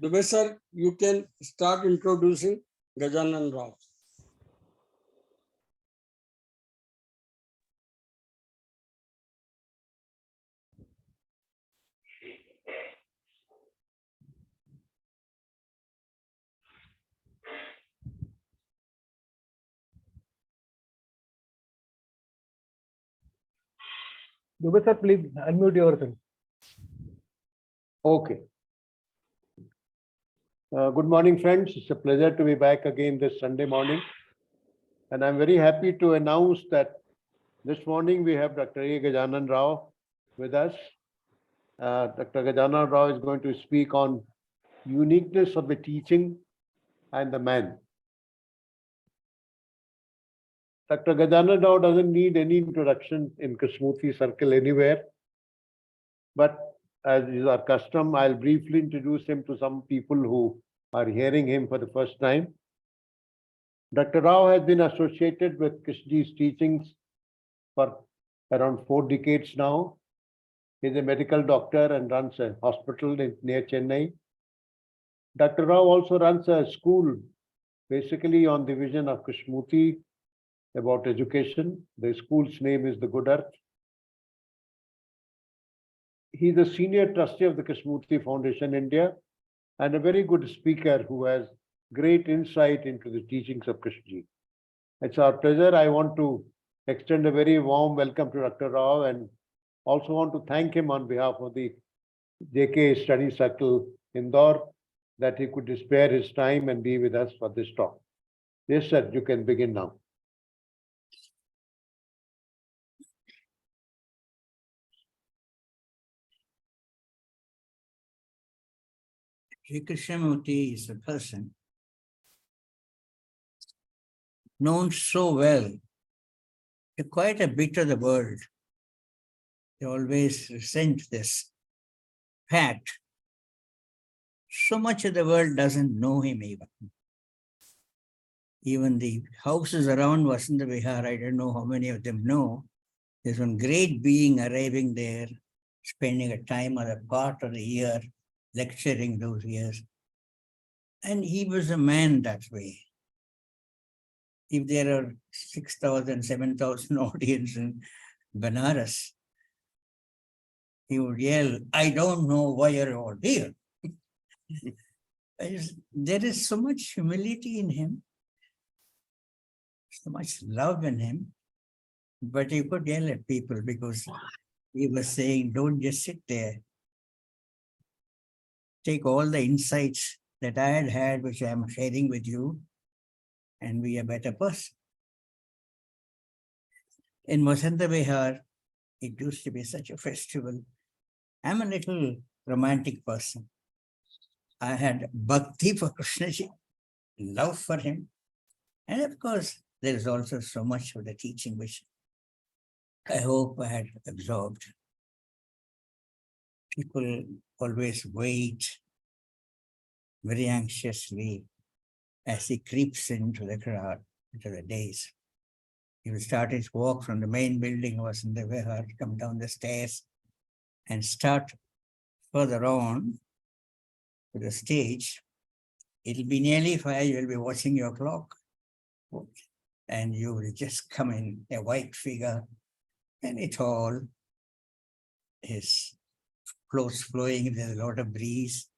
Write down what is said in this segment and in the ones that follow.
Dubey sir, you can start introducing Gajanan Rao. Dubey sir, please unmute yourself. Okay. Good morning, friends. It's a pleasure to be back again this Sunday morning. And I'm very happy to announce that this morning we have Dr. A. Gajanan Rao with us. Dr. Gajanan Rao is going to speak on uniqueness of the teaching and the man. Dr. Gajanan Rao doesn't need any introduction in Krishnamurti circle anywhere. But as is our custom, I'll briefly introduce him to some people who are hearing him for the first time. Dr. Rao has been associated with Krishnaji's teachings for around 4 decades now. He's a medical doctor and runs a hospital near Chennai. Dr. Rao also runs a school basically on the vision of Krishnamurti about education. The school's name is the Good Earth. He's a senior trustee of the Krishnamurti Foundation India and a very good speaker who has great insight into the teachings of Krishnaji. It's our pleasure. I want to extend a very warm welcome to Dr. Rao and also want to thank him on behalf of the JK Study Circle Indore that he could spare his time and be with us for this talk. Yes, sir, you can begin now. Sri Krishnamurti is a person known so well to quite a bit of the world. They always resent this fact. So much of the world doesn't know him even. Even the houses around Vasanta Vihar, I don't know how many of them know. There's one great being arriving there, spending a time or a part of the year, lecturing those years. And he was a man that way. If there are 6,000, 7,000 audience in Banaras, he would yell, "I don't know why you're all here." There is so much humility in him, so much love in him, but he could yell at people because he was saying, don't just sit there. Take all the insights that I had, which I'm sharing with you, and be a better person. In Vasanta Vihar, it used to be such a festival. I'm a little romantic person. I had bhakti for Krishnaji, love for him. And of course, there is also so much of the teaching which I hope I had absorbed. People always wait very anxiously as he creeps into the crowd, into the days. He will start his walk from the main building, was in the Vihar, come down the stairs and start further on to the stage. It'll be nearly 5, you'll be watching your clock. And you will just come in, a white figure, and it all is clothes flowing, there's a lot of breeze.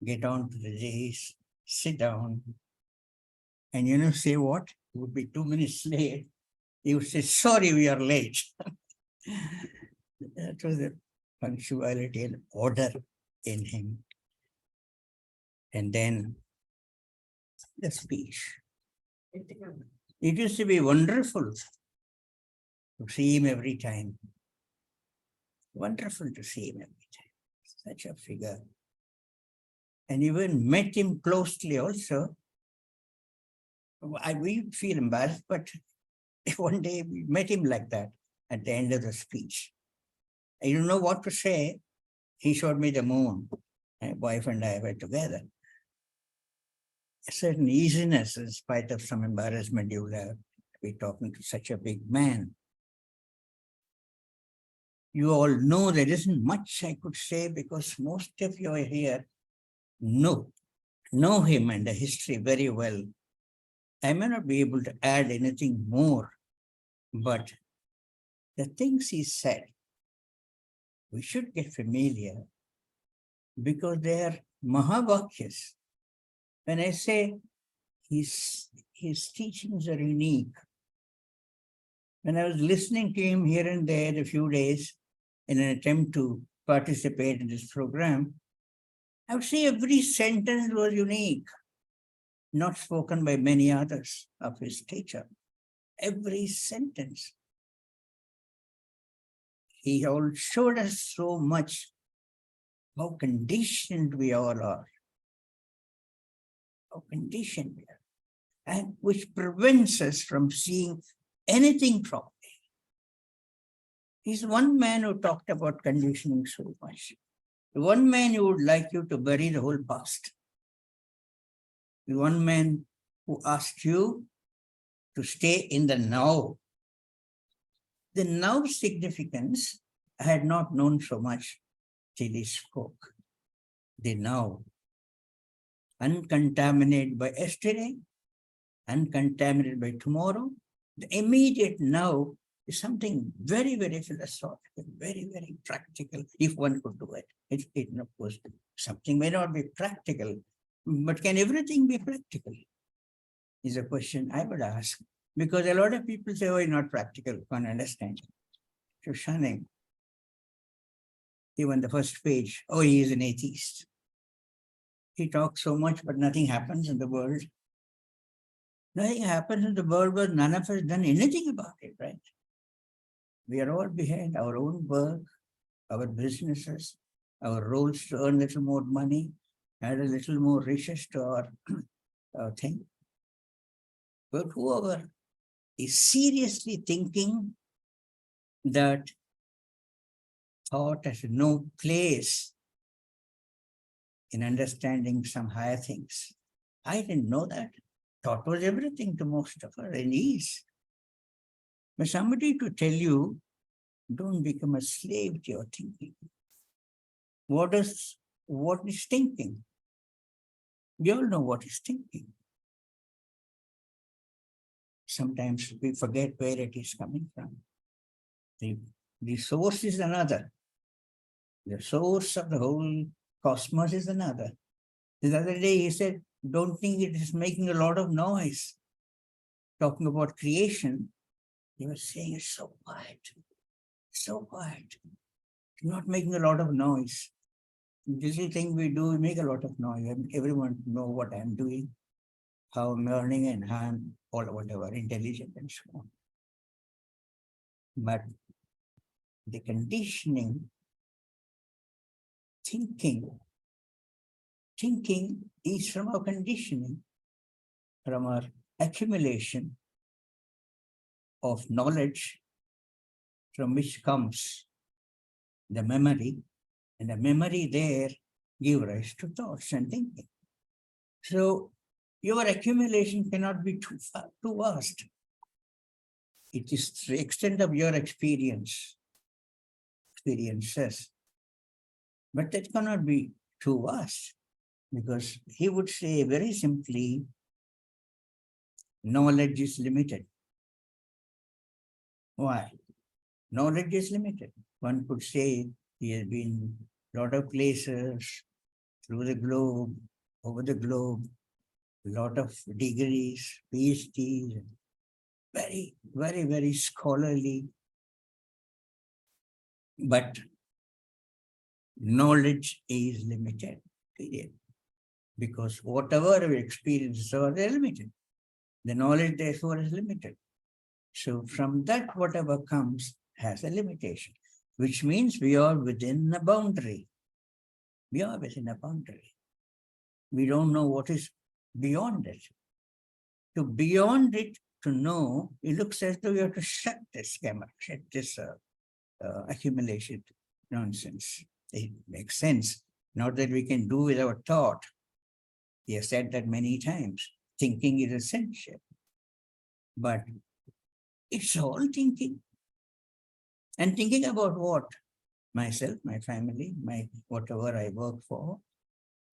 Get on to the days, sit down, and say what? It would be 2 minutes late. He would say, sorry, we are late. That was the punctuality and order in him. And then the speech. It used to be wonderful to see him every time. Wonderful to see him every time. Such a figure. And even met him closely also. We feel embarrassed, but one day we met him like that at the end of the speech. I didn't know what to say. He showed me the moon. My wife and I were together. A certain easiness, in spite of some embarrassment you will have to be talking to such a big man. You all know there isn't much I could say because most of you are here know him and the history very well, I may not be able to add anything more, but the things he said, we should get familiar because they are Mahavakyas. When I say his teachings are unique, when I was listening to him here and there a few days in an attempt to participate in this program, I would say every sentence was unique, not spoken by many others of his stature. Every sentence. He all showed us so much how conditioned we all are. How conditioned we are. And which prevents us from seeing anything properly. He's one man who talked about conditioning so much. The one man who would like you to bury the whole past. The one man who asked you to stay in the now. The now significance I had not known so much till he spoke. The now, uncontaminated by yesterday, uncontaminated by tomorrow. The immediate now is something very, very philosophical, very, very practical, if one could do it. It of course, something may not be practical, but can everything be practical? Is a question I would ask. Because a lot of people say, oh, it's not practical, can't understand. So shunning. Even the first page, oh, he is an atheist. He talks so much, but nothing happens in the world. Nothing happens in the world, but none of us done anything about it, right? We are all behind our own work, our businesses, our roles to earn a little more money, add a little more riches to our thing. But whoever is seriously thinking that thought has no place in understanding some higher things. I didn't know that. Thought was everything to most of us, and is. But somebody to tell you, don't become a slave to your thinking. What is thinking? We all know what is thinking. Sometimes we forget where it is coming from. The source is another. The source of the whole cosmos is another. The other day he said, don't think it is making a lot of noise. Talking about creation, he was saying it's so quiet. So quiet. It's not making a lot of noise. This is the thing we do, we make a lot of noise. Everyone know what I'm doing, how I'm learning and how I'm all whatever, intelligent and so on. But the conditioning, thinking is from our conditioning, from our accumulation of knowledge from which comes the memory, and the memory there give rise to thoughts and thinking. So your accumulation cannot be too vast. It is the extent of your experiences, but that cannot be too vast, because he would say very simply, knowledge is limited. Why? Knowledge is limited. One could say he has been a lot of places, through the globe, over the globe, a lot of degrees, PhDs, very, very, very scholarly. But knowledge is limited, period. Because whatever we experience, are they're limited. The knowledge, therefore, is limited. So from that, whatever comes has a limitation, which means we are within a boundary. We are within a boundary. We don't know what is beyond it. To beyond it, to know, it looks as though we have to shut this camera, shut this accumulation nonsense. It makes sense. Not that we can do without thought. He has said that many times. Thinking is essential. But it's all thinking. And thinking about what? Myself, my family, my whatever I work for.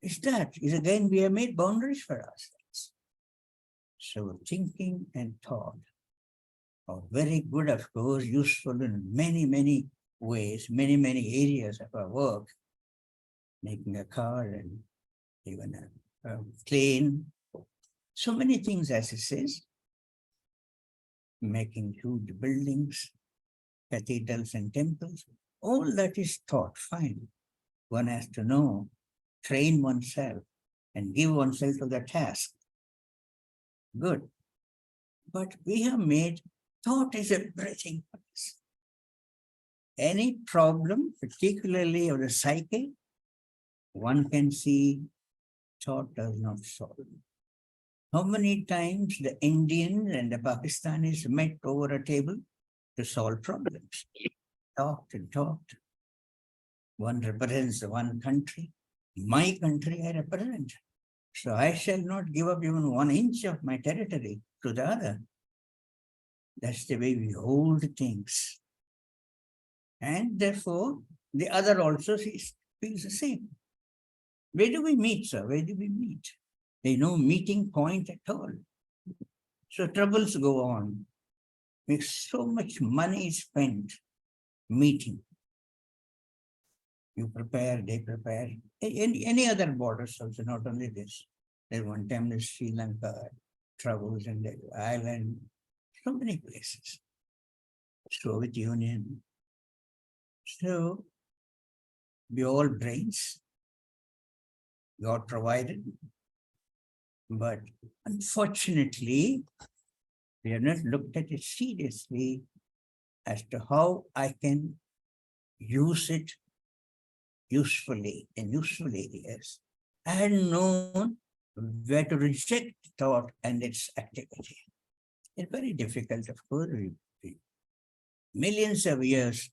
is again we have made boundaries for ourselves. So thinking and thought are very good, of course, useful in many, many ways, many, many areas of our work, making a car and even a plane. So many things, as it says, making huge buildings, cathedrals and temples. All that is thought, fine. One has to know, train oneself and give oneself to the task. Good. But we have made thought is everything for us. Any problem, particularly of the psyche, one can see thought does not solve. How many times the Indians and the Pakistanis met over a table to solve problems? Talked and talked. One represents one country. My country I represent. So I shall not give up even 1 inch of my territory to the other. That's the way we hold things. And therefore, the other also feels the same. Where do we meet, sir? Where do we meet? There's no meeting point at all. So troubles go on. With so much money spent meeting. You prepare, they prepare. Any other borders also, not only this. There's one time in Sri Lanka, troubles in the island, so many places. Soviet Union. So we all brains. God provided. But unfortunately, we have not looked at it seriously as to how I can use it usefully in useful areas. I had known where to reject thought and its activity. It's very difficult, of course. Millions of years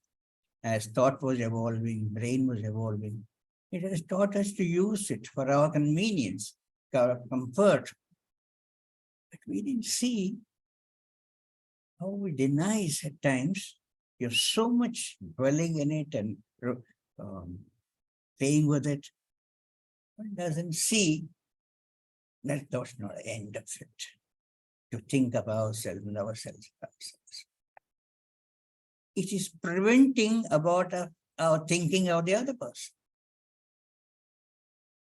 as thought was evolving, brain was evolving, it has taught us to use it for our convenience, our comfort. But we didn't see how we deny at times. You're so much dwelling in it and playing with it. One doesn't see that that's not the end of it. To think of ourselves and ourselves. It is preventing about our thinking of the other person.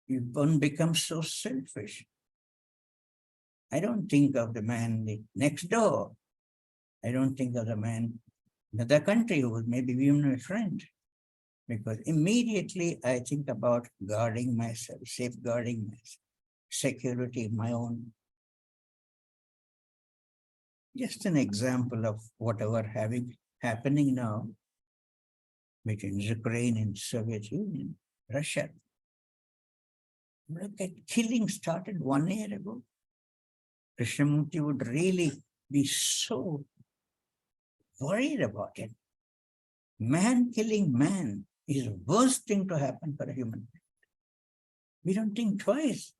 One becomes so selfish. I don't think of the man next door. I don't think of the man in another country who was maybe even a friend. Because immediately I think about guarding myself, safeguarding myself, security of my own. Just an example of whatever happening now between Ukraine and Soviet Union, Russia. Look at killing started 1 year ago. Krishnamurti would really be so worried about it. Man killing man is the worst thing to happen for a human being. We don't think twice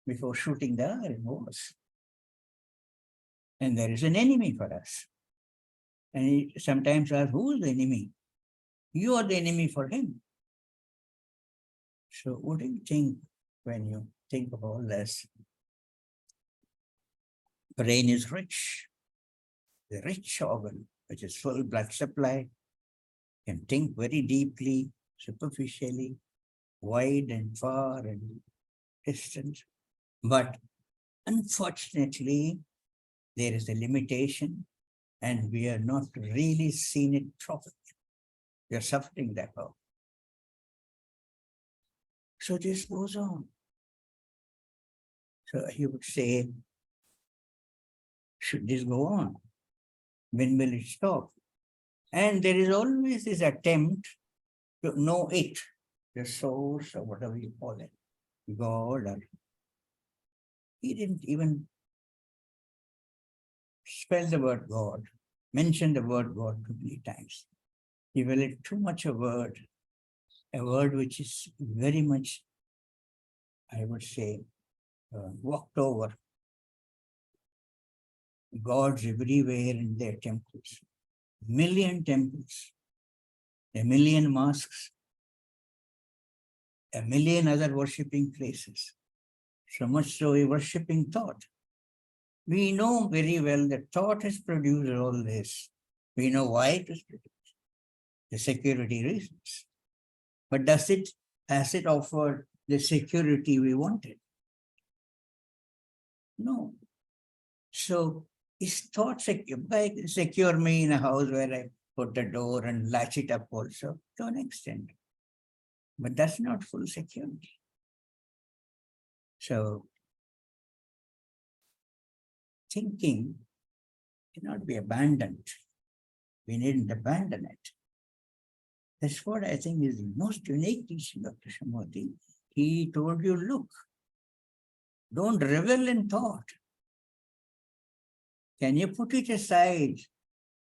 before shooting the other in wars. And there is an enemy for us. And he sometimes asks, who is the enemy? You are the enemy for him. So what do you think when you think of all this? Brain is rich, the rich organ, which is full blood supply, can think very deeply, superficially, wide and far and distant. But unfortunately, there is a limitation and we are not really seeing it properly. We are suffering that out. So this goes on. So he would say, should this go on? When will it stop? And there is always this attempt to know it, the source or whatever you call it, God. Or he didn't even spell the word God, mention the word God too many times. He valued too much a word which is very much, I would say, walked over. Gods everywhere in their temples, million temples, a million mosques. a million other worshipping places. So much so we worshipping thought. We know very well that thought has produced all this. We know why it was produced. The security reasons. But has it offered the security we wanted? No. So is thought secure? Secure me in a house where I put the door and latch it up also to an extent. But that's not full security. So thinking cannot be abandoned. We needn't abandon it. That's what I think is the most unique teaching of Krishnamurti. He told you, look, don't revel in thought. Can you put it aside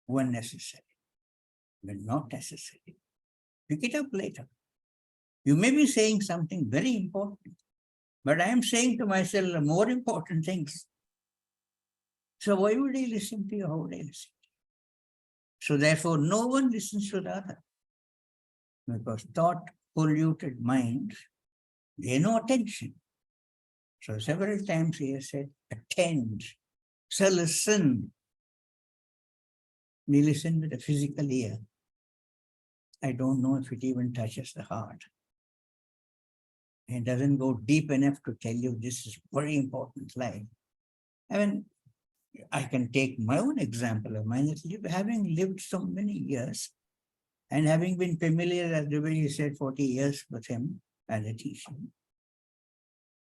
when necessary? When not necessary, pick it up later. You may be saying something very important, but I am saying to myself more important things. So why would I listen to you? How would I listen to you? So therefore, no one listens to the other. Because thought polluted minds, they no attention. So several times he has said, attend. So listen. We listen with the physical ear. I don't know if it even touches the heart. It doesn't go deep enough to tell you this is very important life. I mean, I can take my own example of mine. Having lived so many years and having been familiar, as Dubey said, 40 years with him as a teacher,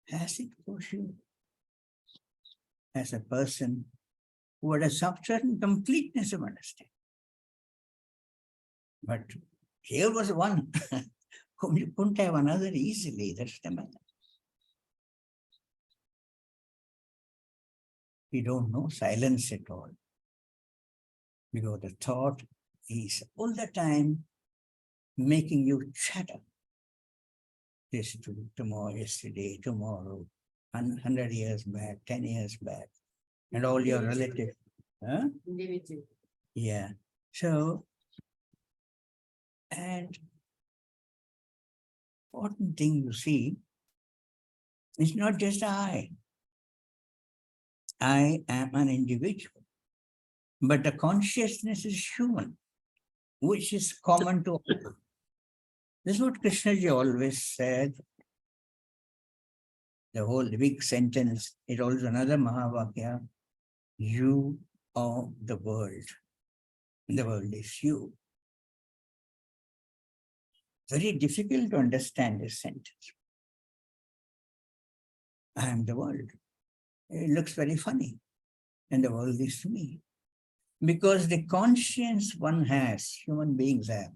has it pushed you as a person who had a certain completeness of understanding? But here was one whom you couldn't have another easily. That's the matter. We don't know silence at all. Because the thought is all the time making you chatter. This tomorrow, yesterday, tomorrow, 100 years back, 10 years back, and all your relatives. Huh? Yeah. So, and important thing you see, it's not just I. I am an individual, but the consciousness is human, which is common to all. This is what Krishnaji always said. The whole big sentence, it also another Mahavakya. You are the world. The world is you. Very difficult to understand this sentence. I am the world. It looks very funny. And the world is me. Because the conscience one has, human beings have,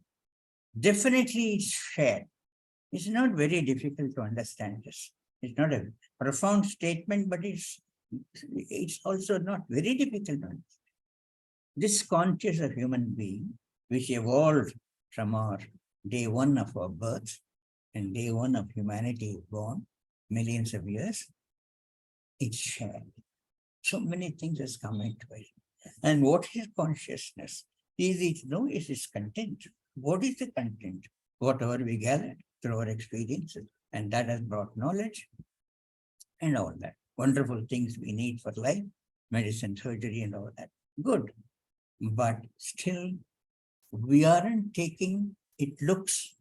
definitely it's shared. It's not very difficult to understand this. It's not a profound statement, but it's also not very difficult to understand. This conscious of human being, which evolved from our day one of our birth and day one of humanity born, millions of years, it's shared. So many things has come into it. And what is consciousness? Easy to know is its content. What is the content? Whatever we gathered through our experiences, and that has brought knowledge and all that. Wonderful things we need for life, medicine, surgery, and all that. Good. But still, we aren't taking, it looks,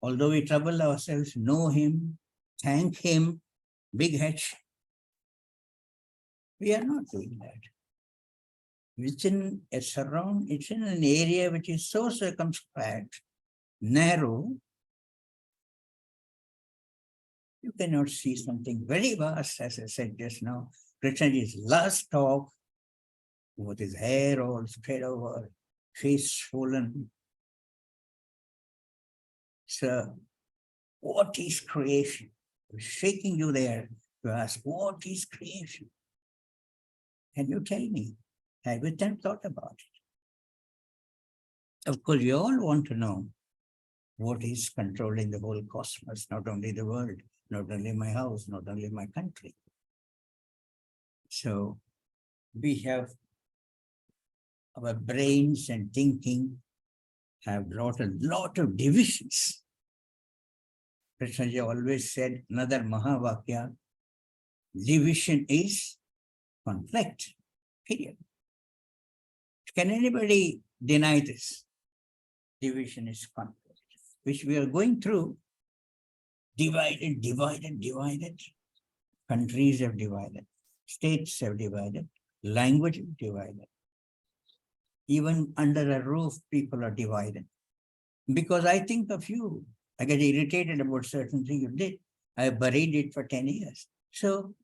although we trouble ourselves, know him, thank him, big H. We are not doing that. It's in an area which is so circumscribed, narrow, you cannot see something very vast, as I said just now. Krishnaji's last talk, with his hair all spread over, face swollen. So, what is creation? I was shaking you there to ask, what is creation? Can you tell me? Have you thought about it? Of course, you all want to know what is controlling the whole cosmos, not only the world, not only my house, not only my country. So we have our brains and thinking have brought a lot of divisions. Krishnaji always said, another Mahavakya, division is conflict. Period. Can anybody deny this? Division is conflict, which we are going through. Divided, divided, divided. Countries have divided. States have divided. Language have divided. Even under a roof, people are divided. Because I think of you. I get irritated about certain thing you did. I buried it for 10 years. So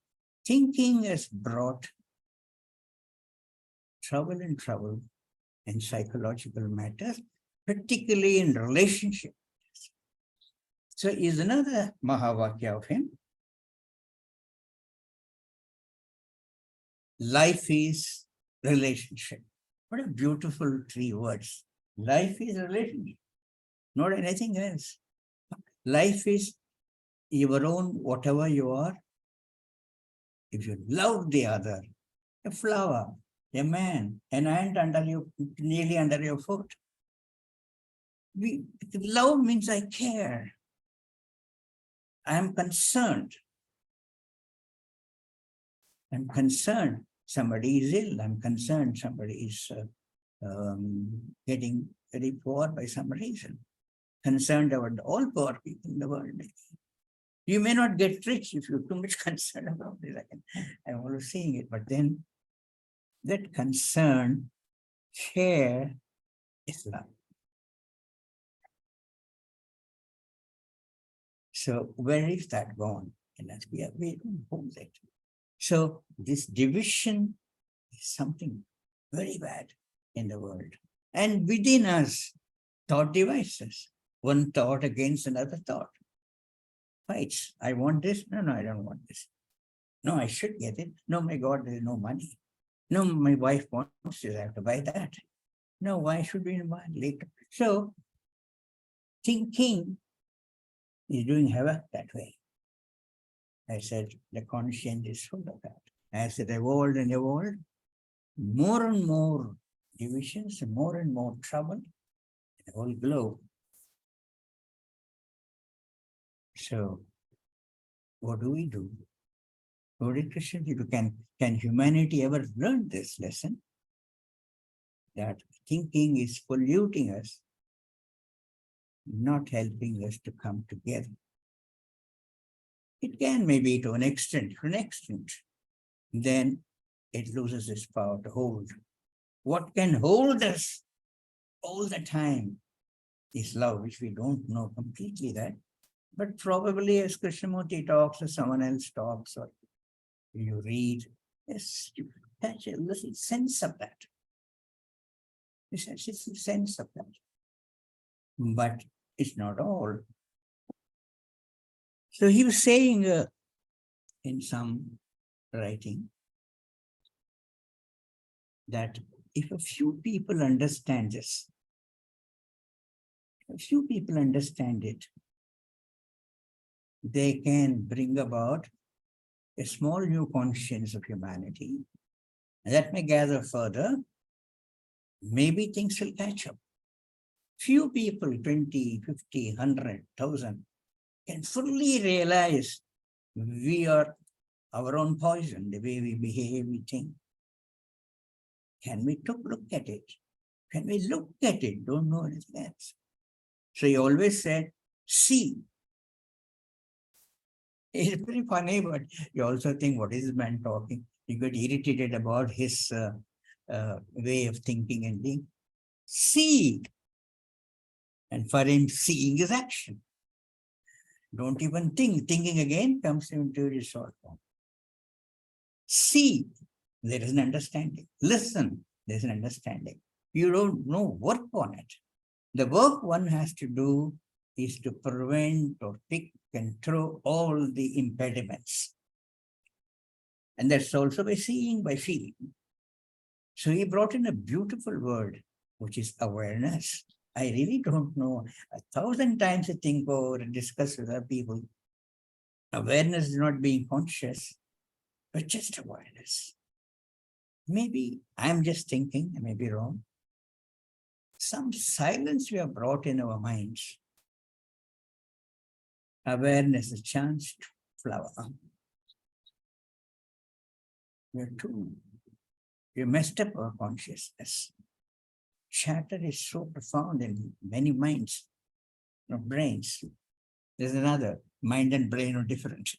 thinking has brought trouble in psychological matters, particularly in relationship. So is another Mahavakya of him. Life is relationship. What a beautiful 3 words. Life is relationship, not anything else. Life is your own, whatever you are. If you love the other, a flower, a man, an ant under you, nearly under your foot. Love means I care. I am concerned. I'm concerned somebody is ill. I'm concerned somebody is getting very poor by some reason. Concerned about all poor people in the world. You may not get rich if you're too much concerned about this. I'm always seeing it, but then that concern, care is love. So where is that gone? And that we don't hold it. So this division is something very bad in the world. And within us, thought devices. One thought against another thought. Fights. I want this. No, I don't want this. No, I should get it. No, my God, there is no money. No, my wife wants this. I have to buy that. No, why should we buy later? So thinking is doing havoc that way. I said, the conscience is full of that. As it evolved and evolved, more and more divisions, more and more trouble in the whole globe. So, what do we do? What did Krishna do? Can humanity ever learn this lesson? That thinking is polluting us, not helping us to come together. It can maybe to an extent, then it loses its power to hold. What can hold us all the time is love, which we don't know completely that. But probably as Krishnamurti talks or someone else talks or you read, yes, you catch a little sense of that. It's a sense of that. But it's not all. So he was saying in some writing that if a few people understand this, they can bring about a small new conscience of humanity. And that may gather further. Maybe things will catch up. Few people, 20, 50, 100, 1,000, can fully realize we are our own poison, the way we behave, we think. Can we look at it? Can we look at it? Don't know anything else. So he always said, see. It's pretty funny, but you also think, what is this man talking? You get irritated about his way of thinking and being. See. And for him, seeing is action. Don't even think. Thinking again comes into the short form. See, there is an understanding. Listen, there is an understanding. You don't know, work on it. The work one has to do is to prevent or pick and throw all the impediments. And that's also by seeing, by feeling. So he brought in a beautiful word, which is awareness. I really don't know. 1,000 times I think over and discuss with other people. Awareness is not being conscious, but just awareness. Maybe I'm just thinking, I may be wrong. Some silence we have brought in our minds. Awareness, a chance to flower. You messed up our consciousness. Chatter is so profound in many minds, brains. There's another, mind and brain are different.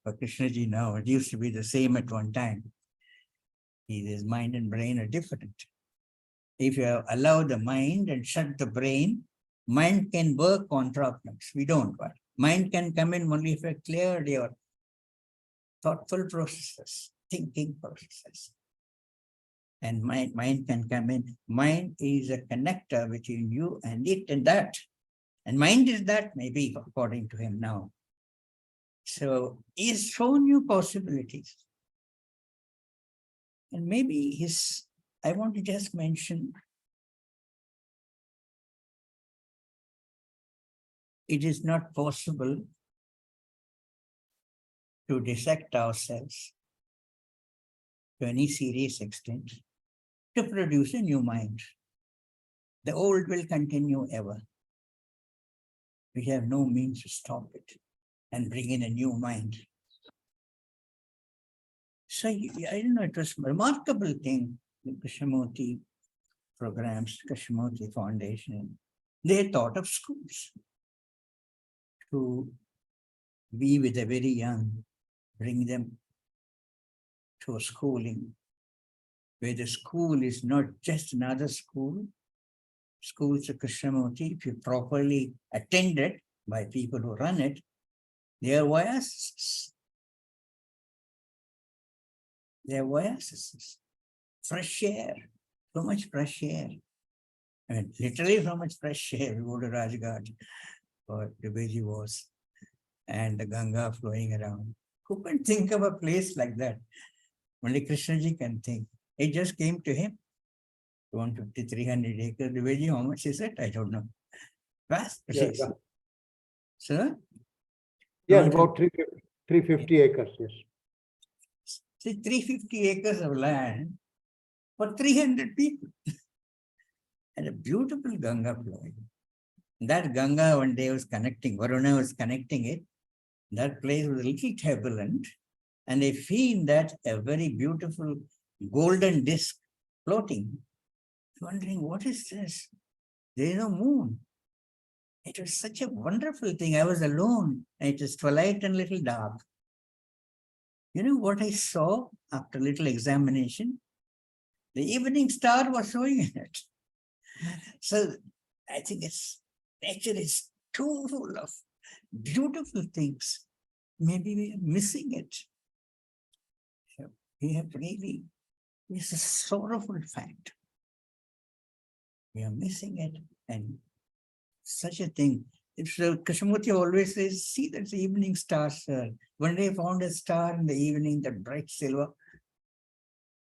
For Krishnaji now, it used to be the same at one time. His mind and brain are different. If you allow the mind and shut the brain, mind can work on problems. We don't want. Mind can come in only if you cleared your thoughtful processes, thinking processes. And mind can come in. Mind is a connector between you and it and that. And mind is that, maybe, according to him now. So he's shown you possibilities. And maybe I want to just mention, it is not possible to dissect ourselves to any serious extent to produce a new mind. The old will continue ever. We have no means to stop it and bring in a new mind. So I don't know, it was a remarkable thing, the Krishnamurti programs, Krishnamurti Foundation. They thought of schools to be with the very young, bring them to a schooling, where the school is not just another school. Schools of Krishnamurti, if you properly attended by people who run it, they are oases. They are oases. Fresh air, so much fresh air. I mean, literally so much fresh air. We go to Rajghat, or Dubeji was, and the Ganga flowing around. Who can think of a place like that? Only Krishnaji can think. It just came to him. 150, 300 acres. Dubeji, how much is it? I don't know. Vast place. Yeah. Sir? Yeah, about 350 acres, yes. See, 350 acres of land for 300 people. And a beautiful Ganga flowing. That Ganga one day was connecting, Varuna was connecting it. That place was a little turbulent. And they feel that a very beautiful golden disc floating. Wondering, what is this? There is no moon. It was such a wonderful thing. I was alone. It was twilight and little dark. You know what I saw after little examination? The evening star was showing in it. So I think nature is too full of beautiful things. Maybe we are missing it. So we have really, it's a sorrowful fact. We are missing it, and such a thing. It's Krishnamurti always says, see, that's the evening star, sir. One day I found a star in the evening, that bright silver.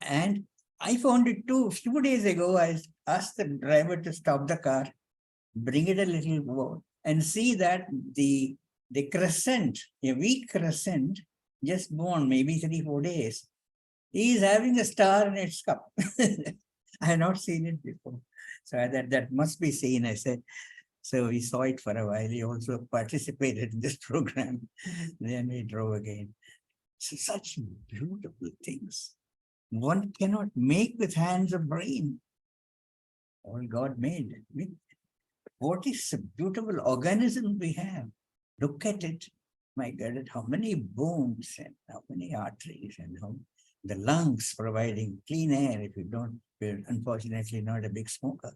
And I found it too. A few days ago, I asked the driver to stop the car, bring it a little more, and see that the crescent, a weak crescent, just born, maybe 3-4 days, he is having a star in its cup. I have not seen it before. So that must be seen, I said. So we saw it for a while. He also participated in this program. Then we drove again. So such beautiful things. One cannot make with hands or brain. All God made. What is a beautiful organism we have? Look at it. My God, how many bones and how many arteries and how the lungs providing clean air. If you don't, we're unfortunately not a big smoker.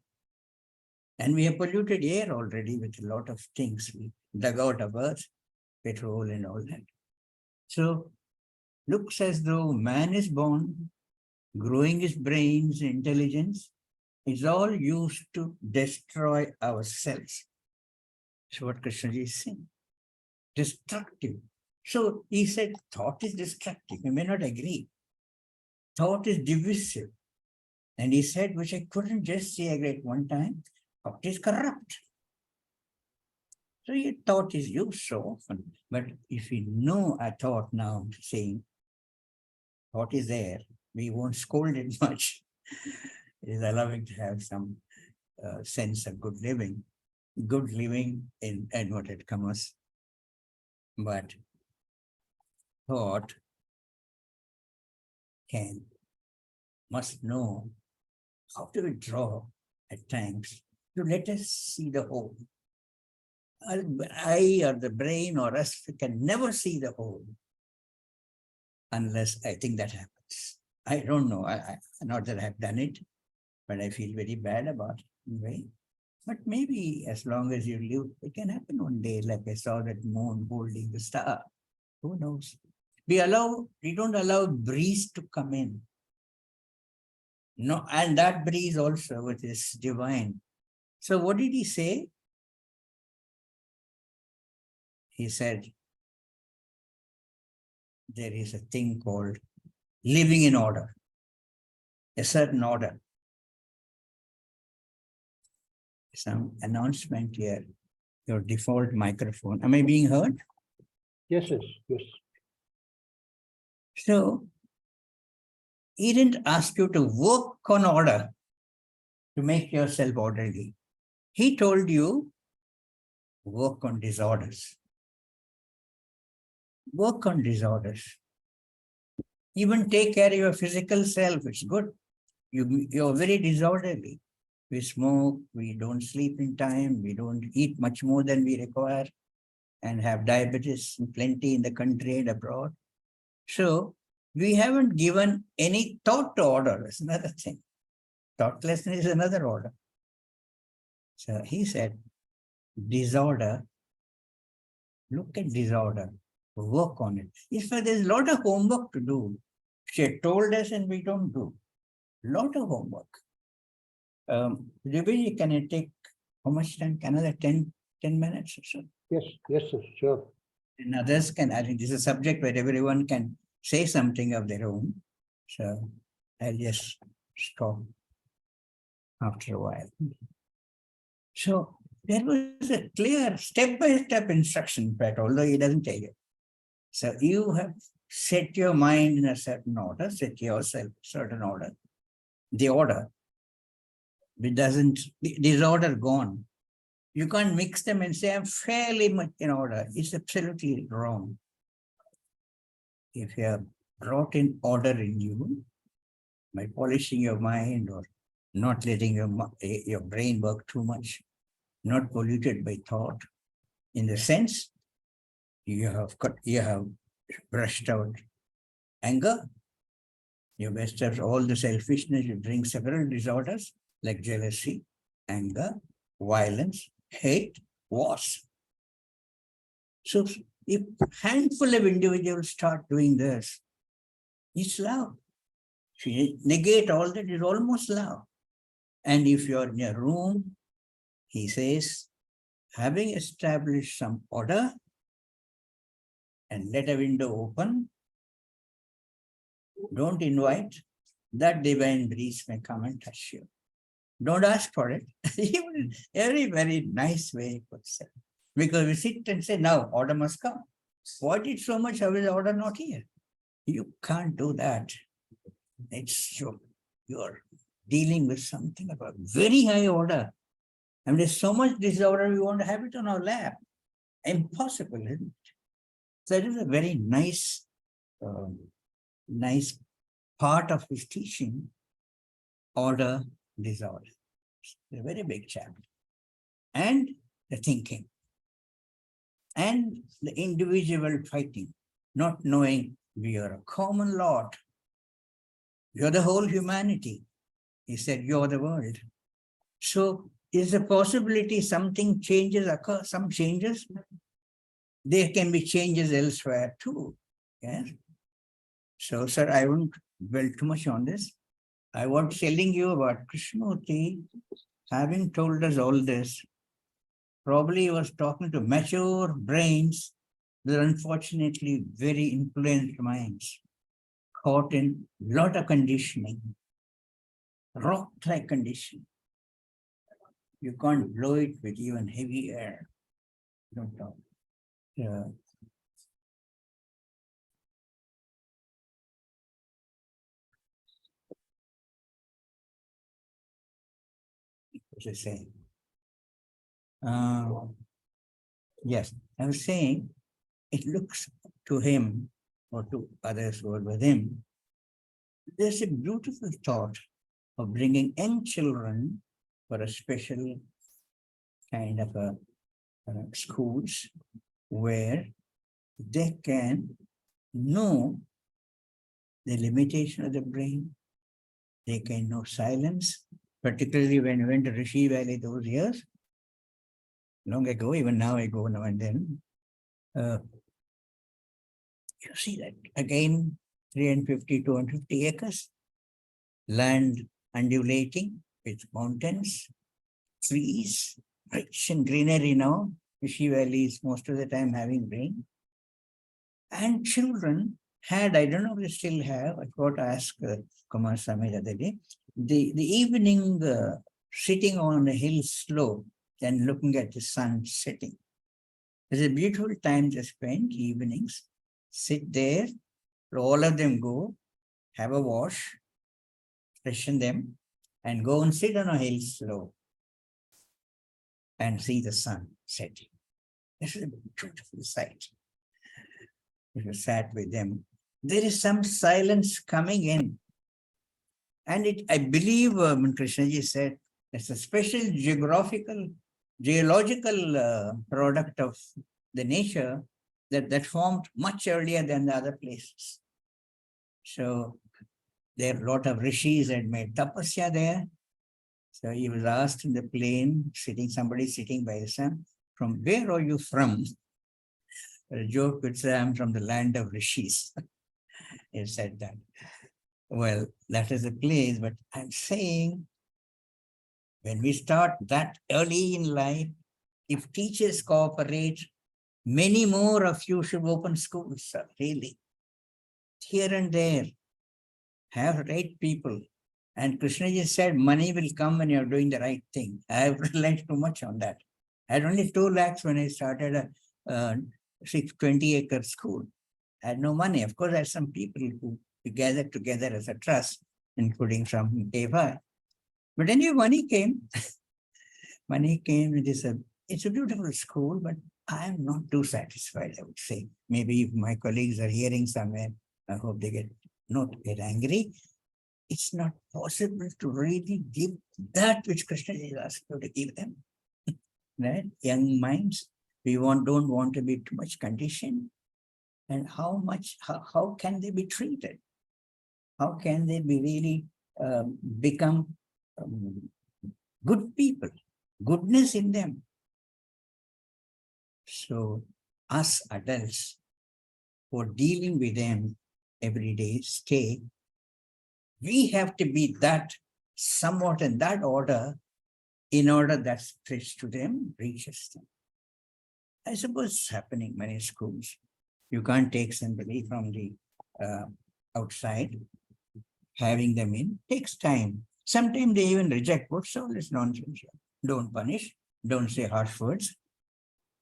And we have polluted air already with a lot of things we dug out of earth, petrol and all that. So looks as though man is born, growing his brains, intelligence, is all used to destroy ourselves. That's what Krishnaji is saying. Destructive. So he said, thought is destructive. We may not agree. Thought is divisive. And he said, which I couldn't just say at one time, thought is corrupt. So your thought is used so often. But if we know a thought now, saying thought is there, we won't scold it much. It is allowing to have some sense of good living in inverted commas. But thought must know how to withdraw at times to let us see the whole. I or the brain or us can never see the whole unless I think that happens. I don't know. Not that I've done it, but I feel very bad about it in a way. But maybe as long as you live, it can happen one day, like I saw that moon holding the star. Who knows? We don't allow breeze to come in. No, and that breeze also, which is divine. So what did he say? He said, there is a thing called living in order, a certain order. Some announcement here, your default microphone. Am I being heard? Yes, yes, yes. So he didn't ask you to work on order to make yourself orderly. He told you, work on disorders. Work on disorders. Even take care of your physical self. It's good. You're very disorderly. We smoke, we don't sleep in time, we don't eat much more than we require, and have diabetes plenty in the country and abroad. So we haven't given any thought to order. That's another thing. Thoughtlessness is another order. So he said, disorder, look at disorder, work on it. If there's a lot of homework to do, she told us and we don't do. Lot of homework. Dubey, can I take how much time? Another 10 minutes or so? Yes, yes, sir, sure. And others can, I think this is a subject where everyone can say something of their own. So I'll just stop after a while. So there was a clear step-by-step instruction, but although he doesn't tell you. So you have set your mind in a certain order, set yourself certain order. The order, it doesn't, disorder gone. You can't mix them and say, I'm fairly much in order. It's absolutely wrong. If you have brought in order in you, by polishing your mind or not letting your brain work too much, not polluted by thought, in the sense you have brushed out anger, you brushed out all the selfishness, you bring several disorders like jealousy, anger, violence, hate, wars. So if a handful of individuals start doing this, it's love. If you negate all that, it's almost love. And if you're in a room, he says, having established some order and let a window open, don't invite, that divine breeze may come and touch you. Don't ask for it. Very, very nice way he puts it. Because we sit and say, now order must come. Why did so much? How is order not here? You can't do that. It's you're dealing with something about very high order. And there's so much disorder, we want to have it on our lap. Impossible, isn't it? So it is a very nice, nice part of his teaching, order, disorder. It's a very big chapter. And the thinking. And the individual fighting, not knowing we are a common lot. You're the whole humanity. He said, you're the world. So is a possibility something changes occur, some changes? There can be changes elsewhere too. Yes. So, sir, I won't dwell too much on this. I was telling you about Krishnamurti having told us all this. Probably he was talking to mature brains that are unfortunately very influenced minds, caught in a lot of conditioning, rock-like condition. You can't blow it with even heavy air. Don't talk. What was I saying? Yes, I was saying it looks to him or to others who are with him, there's a beautiful thought of bringing young children for a special kind of a schools where they can know the limitation of the brain. They can know silence, particularly when we went to Rishi Valley those years, long ago, even now I go now and then. You see that again, 350, 250 acres, land undulating with mountains, trees, rich in greenery now. Rishi Valley is most of the time having rain. And children had, I don't know if they still have, I forgot to ask Kumar Swami the other day, the evening sitting on a hill slope and looking at the sun setting. It's a beautiful time to spend evenings, sit there, all of them go, have a wash, freshen them, and go and sit on a hill slope and see the sun setting. This is a beautiful sight. If you sat with them, there is some silence coming in. And it, I believe, when Krishnaji said, it's a special geological product of the nature that formed much earlier than the other places. So there are a lot of rishis that made tapasya there. So he was asked in the plain, somebody sitting by the sun, from where are you from? A joke would say, I'm from the land of rishis. He said that. Well, that is a place, but I'm saying when we start that early in life, if teachers cooperate, many more of you should open schools, really. Here and there, have right people. And Krishnaji said, money will come when you're doing the right thing. I have relied too much on that. I had only 2 lakhs when I started a 620-acre school. I had no money. Of course, I had some people who gathered together as a trust, including from AFI. But anyway, money came. Money came. It's a beautiful school, but I am not too satisfied, I would say. Maybe if my colleagues are hearing somewhere, I hope they not get angry. It's not possible to really give that which Krishna is asking you to give them. Right? Young minds, don't want to be too much conditioned. And how can they be treated? How can they be really become good people, goodness in them? So us adults who are dealing with them every day, we have to be that somewhat in that order in order that stretch to them reaches them. I suppose it's happening in many schools. You can't take somebody from the outside, having them in takes time. Sometimes they even reject what's all this nonsense. Don't punish, don't say harsh words.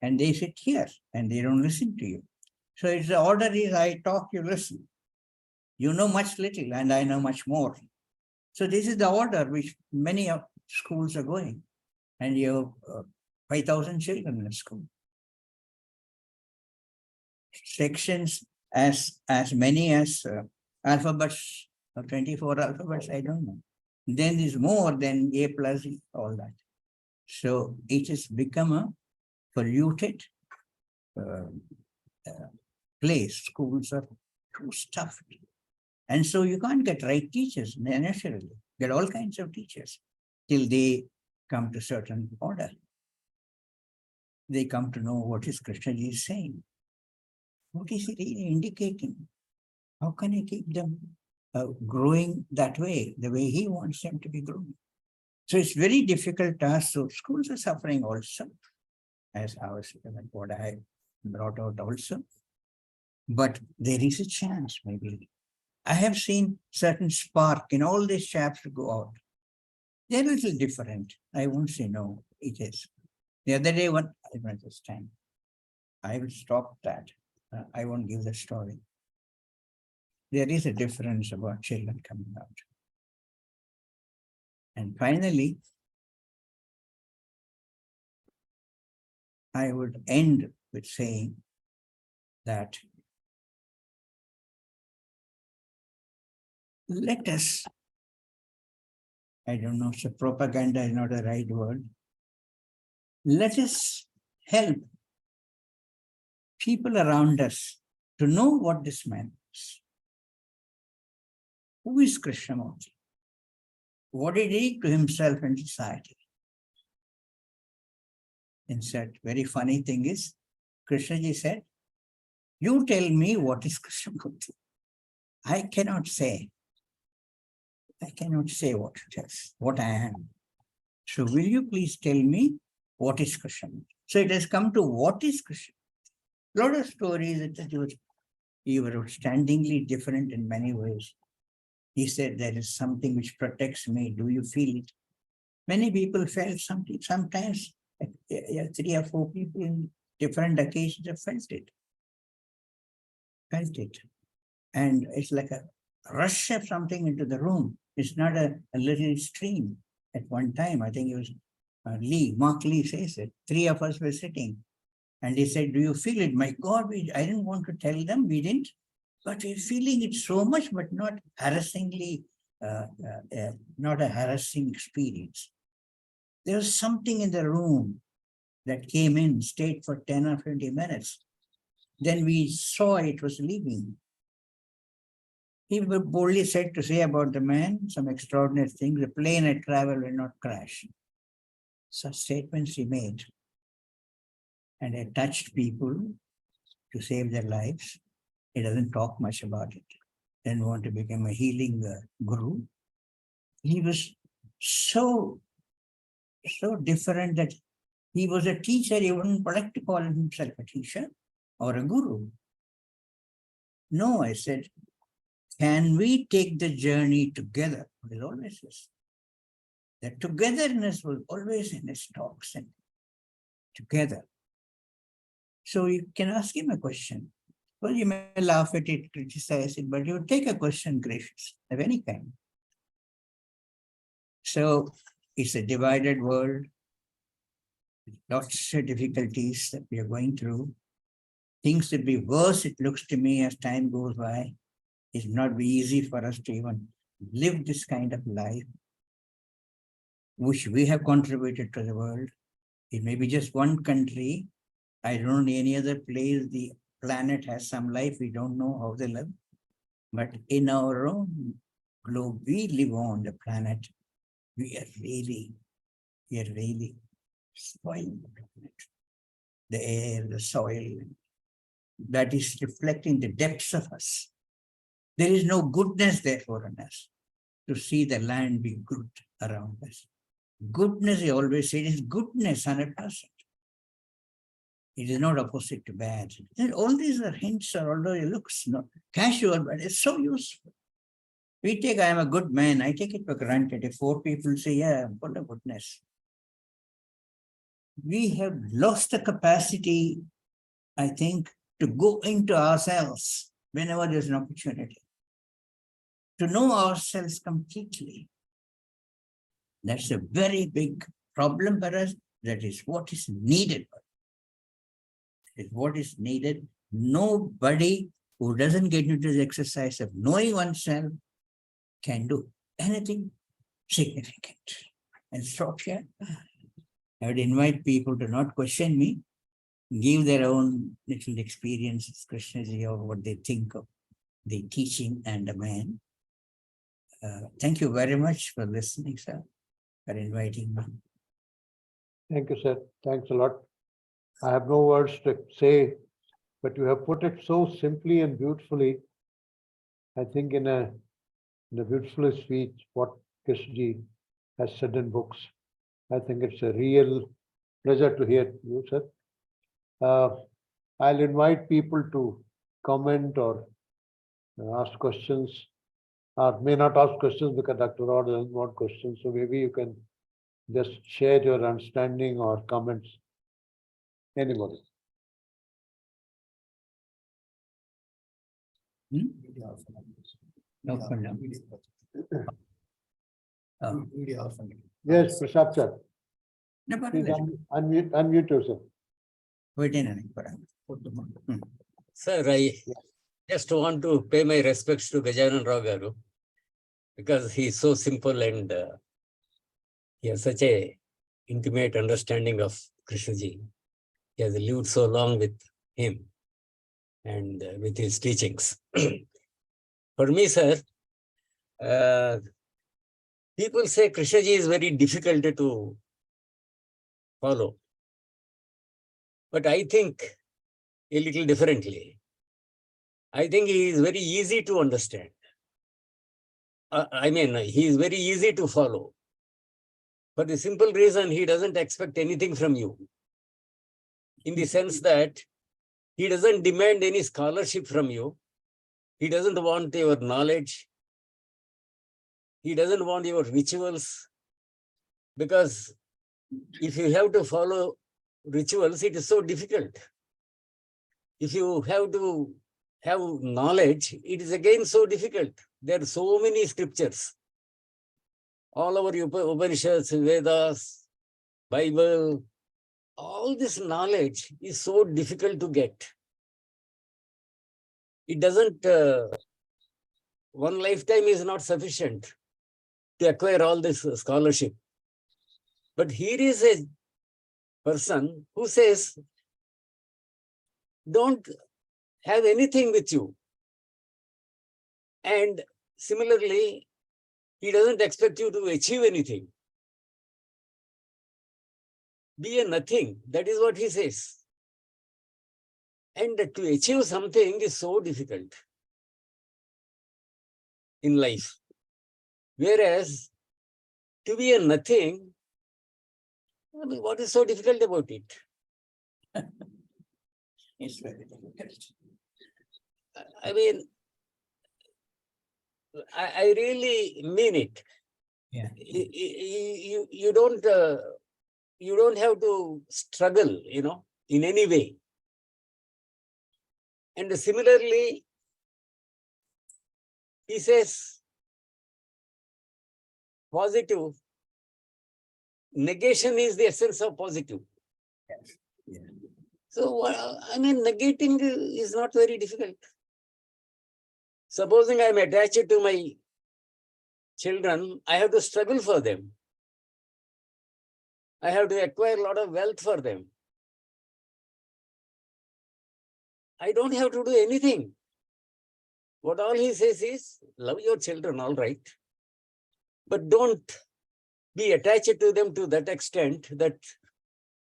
And they sit here and they don't listen to you. So it's the order is I talk, you listen. You know much little and I know much more. So this is the order which many of schools are going. And you have 5,000 children in a school. Sections as many as alphabets, or 24 alphabets, I don't know. Then there's more than A plus, all that. So it has become a polluted place. Schools are too stuffed. And so you can't get right teachers naturally. Get all kinds of teachers till they come to certain order. They come to know what is Krishnaji is saying. What is he really indicating? How can I keep them growing that way, the way he wants them to be growing? So it's very difficult task. So schools are suffering also, as what I brought out also. But there is a chance, maybe. I have seen certain spark in all these chaps to go out. They're a little different. I won't say no, it is. The other day, I don't understand. I will stop that. I won't give the story. There is a difference about children coming out. And finally, I would end with saying that let us, I don't know, so propaganda is not the right word. Let us help people around us to know what this man is. Who is Krishnamurti? What did he do to himself and society? And said, very funny thing is, Krishnaji said, you tell me what is Krishnamurti. I cannot say. I cannot say what it is, what I am. So will you please tell me what is Krishnamurti? So it has come to what is Krishnamurti. A lot of stories, you were outstandingly different in many ways. He said, there is something which protects me. Do you feel it? Many people felt something. Sometimes 3 or 4 people in different occasions have felt it. Felt it. And it's like a rush of something into the room. It's not a little stream. At one time, I think it was Mark Lee says it. 3 of us were sitting. And he said, do you feel it? My God, I didn't want to tell them, we didn't. But we're feeling it so much, but not harassingly, not a harassing experience. There was something in the room that came in, stayed for 10 or 20 minutes. Then we saw it was leaving. He boldly said to say about the man some extraordinary things. The plane had traveled will not crash. Such statements he made. And it touched people to save their lives. He doesn't talk much about it. Didn't want to become a healing guru. He was so different that he was a teacher. He wouldn't like to call himself a teacher or a guru. No, I said, can we take the journey together? We'll always listen. That togetherness was always in his talks and together. So you can ask him a question. Well, you may laugh at it, criticize it, but you take a question gracious of any kind. So it's a divided world, lots of difficulties that we are going through. Things will be worse, it looks to me, as time goes by. It's not be easy for us to even live this kind of life, which we have contributed to the world. It may be just one country. I don't know any other place the planet has some life. We don't know how they live. But in our own globe, we live on the planet. We are really spoiling the planet. The air, the soil, that is reflecting the depths of us. There is no goodness therefore in us to see the land be good around us. Goodness, I always say, is goodness 100%. It is not opposite to bad. And all these are hints, or although it looks not casual, but it's so useful. We take, I am a good man, I take it for granted. If 4 people say, yeah, I'm full of goodness. We have lost the capacity, I think, to go into ourselves whenever there's an opportunity. To know ourselves completely. That's a very big problem for us. That is what is needed. Is what is needed. Nobody who doesn't get into the exercise of knowing oneself can do anything significant. And stop here. I would invite people to not question me, give their own little experiences, Krishnaji, or what they think of the teaching and the man. Thank you very much for listening, sir, for inviting me. Thank you, sir. Thanks a lot. I have no words to say, but you have put it so simply and beautifully. I think in a beautiful speech, what Krishnaji has said in books. I think it's a real pleasure to hear you, sir. I'll invite people to comment or ask questions, or may not ask questions because Dr. Rod doesn't want questions. So maybe you can just share your understanding or comments. Anybody? No problem. Yes, Prasad sir. No Please problem. unmute yourself. Wait in a minute. Sir, I just want to pay my respects to Gajanan Rao Garu because he is so simple and he has such a intimate understanding of Krishnaji. He has lived so long with him and with his teachings. For me, sir, people say Krishnaji is very difficult to follow. But I think a little differently. I think he is very easy to understand. I mean, he is very easy to follow. For the simple reason, he doesn't expect anything from you. In the sense that he doesn't demand any scholarship from you. He doesn't want your knowledge. He doesn't want your rituals. Because if you have to follow rituals, it is so difficult. If you have to have knowledge, it is again so difficult. There are so many scriptures. All our Upanishads, Vedas, Bible, all this knowledge is so difficult to get. It doesn't, one lifetime is not sufficient to acquire all this scholarship. But here is a person who says, don't have anything with you. And similarly, he doesn't expect you to achieve anything. Be a nothing. That is what he says. And to achieve something is so difficult in life. Whereas to be a nothing, I mean, what is so difficult about it? It's very difficult. I mean, I really mean it. Yeah. You don't have to struggle, in any way. And similarly, he says, positive. Negation is the essence of positive. Yes. Yeah. So, I mean, negating is not very difficult. Supposing I am attached to my children, I have to struggle for them. I have to acquire a lot of wealth for them. I don't have to do anything. What all he says is, love your children, all right. But don't be attached to them to that extent that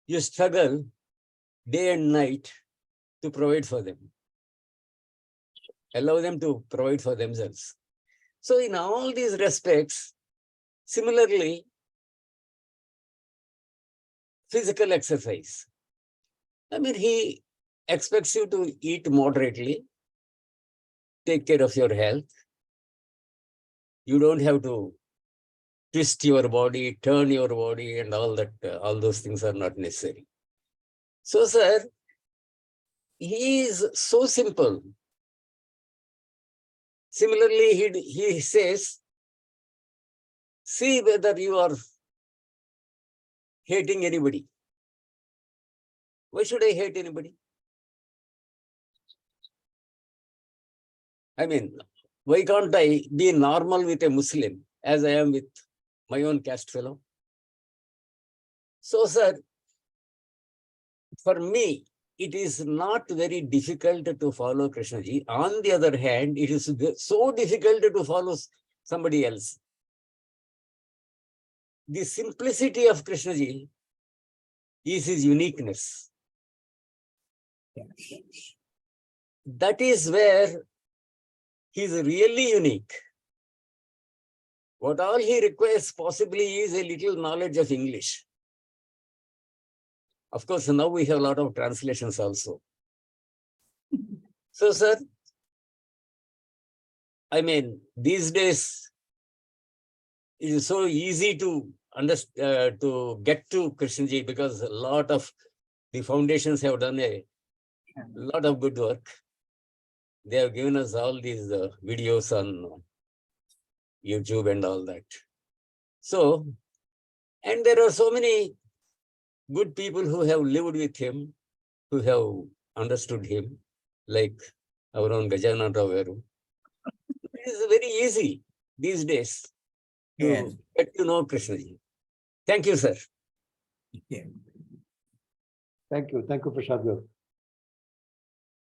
you struggle day and night to provide for them. Allow them to provide for themselves. So in all these respects, similarly, physical exercise. I mean, he expects you to eat moderately, take care of your health. You don't have to twist your body, turn your body, and all that. All those things are not necessary. So, sir, he is so simple. Similarly, he says, see whether you are hating anybody. Why should I hate anybody? I mean, why can't I be normal with a Muslim as I am with my own caste fellow? So, sir, for me, it is not very difficult to follow Krishnaji. On the other hand, it is so difficult to follow somebody else. The simplicity of Krishnaji is his uniqueness. Yes. That is where he is really unique. What all he requires possibly is a little knowledge of English. Of course, now we have a lot of translations also. So, sir, I mean, these days, it is so easy to understand, to get to Krishnaji because a lot of the foundations have done a lot of good work. They have given us all these videos on YouTube and all that. So, and there are so many good people who have lived with him, who have understood him, like our own Gajanan Rao. It is very easy these days to Yes. get to know Krishnaji. Thank you, sir. Yeah. Thank you. Thank you, Prasad.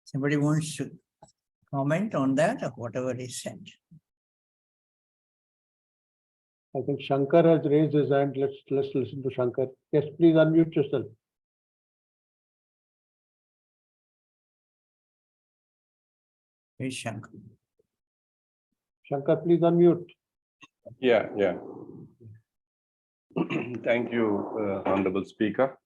Somebody wants to comment on that or whatever is said? I think Shankar has raised his hand. Let's listen to Shankar. Yes, please unmute yourself. Hey, Shankar. Shankar, please unmute. Yeah. Thank you, Honorable Speaker.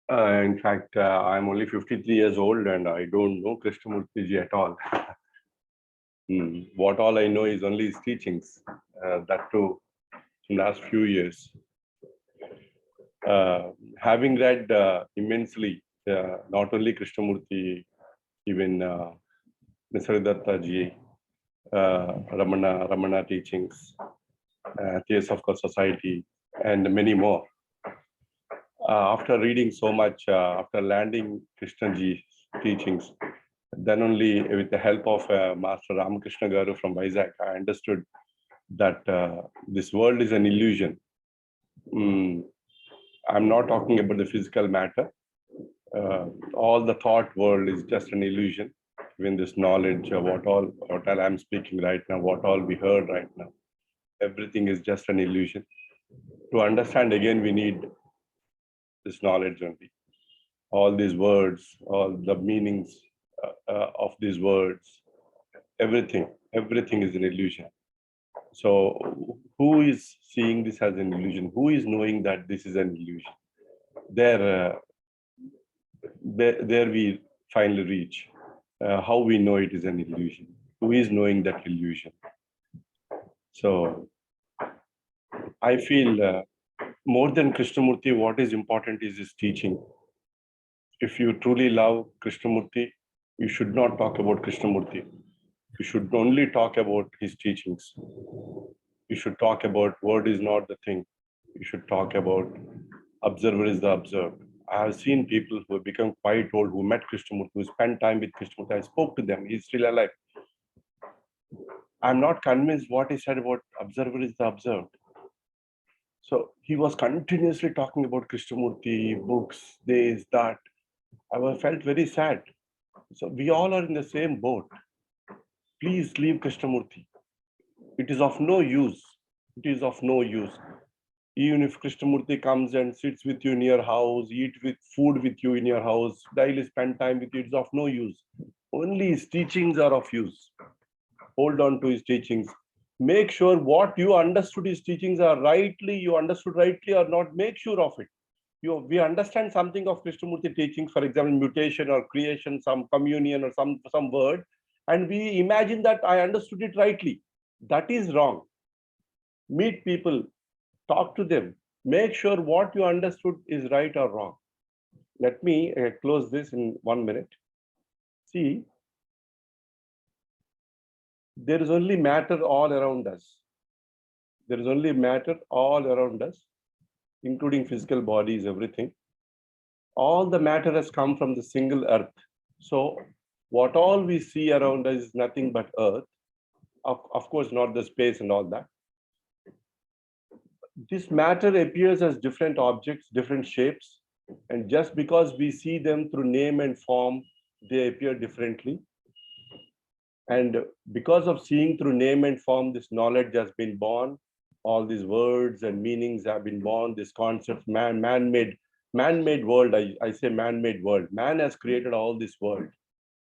In fact, I'm only 53 years old and I don't know Krishnamurti ji at all. What all I know is only his teachings, that too in the last few years. Having read immensely, not only Krishnamurti, even Nisargadatta ji, Ramana teachings, Theosophical Society, and many more. After reading so much, after landing Krishnaji's teachings, then only with the help of Master Ramakrishna Garu from Vizag, I understood that this world is an illusion. I'm not talking about the physical matter. All the thought world is just an illusion. Even this knowledge, what all I'm speaking right now, what all we heard right now, everything is just an illusion. To understand again, we need this knowledge only. All these words, all the meanings of these words, everything is an illusion. So who is seeing this as an illusion? Who is knowing that this is an illusion? There we finally reach how we know it is an illusion. Who is knowing that illusion? So I feel more than Krishnamurti, what is important is his teaching. If you truly love Krishnamurti, you should not talk about Krishnamurti. You should only talk about his teachings. You should talk about word is not the thing. You should talk about observer is the observed. I have seen people who have become quite old, who met Krishnamurti, who spent time with Krishnamurti. I spoke to them. He's still alive. I'm not convinced what he said about observer is the observed. So he was continuously talking about Krishnamurti, books, this, that. I felt very sad. So we all are in the same boat. Please leave Krishnamurti. It is of no use. It is of no use. Even if Krishnamurti comes and sits with you in your house, eat with food with you in your house, daily spend time with you, it's of no use. Only his teachings are of use. Hold on to his teachings. Make sure what you understood his teachings are rightly, you understood rightly or not, make sure of it. We understand something of Krishnamurti teachings, for example, mutation or creation, some communion or some word, and we imagine that I understood it rightly. That is wrong. Meet people, talk to them, make sure what you understood is right or wrong. Let me close this in 1 minute. See, there is only matter all around us. There is only matter all around us, including physical bodies, everything. All the matter has come from the single earth. So what all we see around us is nothing but earth. Of course, not the space and all that. This matter appears as different objects, different shapes. And just because we see them through name and form, they appear differently. And because of seeing through name and form, this knowledge has been born. All these words and meanings have been born. This concept, man-made world. I say man-made world. Man has created all this world,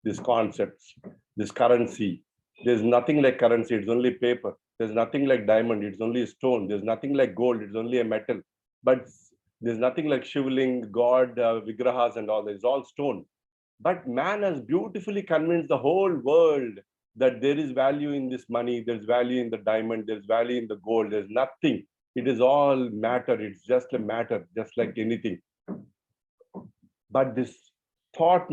these concepts, this currency. There's nothing like currency. It's only paper. There's nothing like diamond. It's only a stone. There's nothing like gold. It's only a metal. But there's nothing like Shivling, God, Vigrahas and all that. It's all stone. But man has beautifully convinced the whole world that there is value in this money, there's value in the diamond, there's value in the gold, there's nothing. It is all matter, it's just a matter, just like anything. But this thought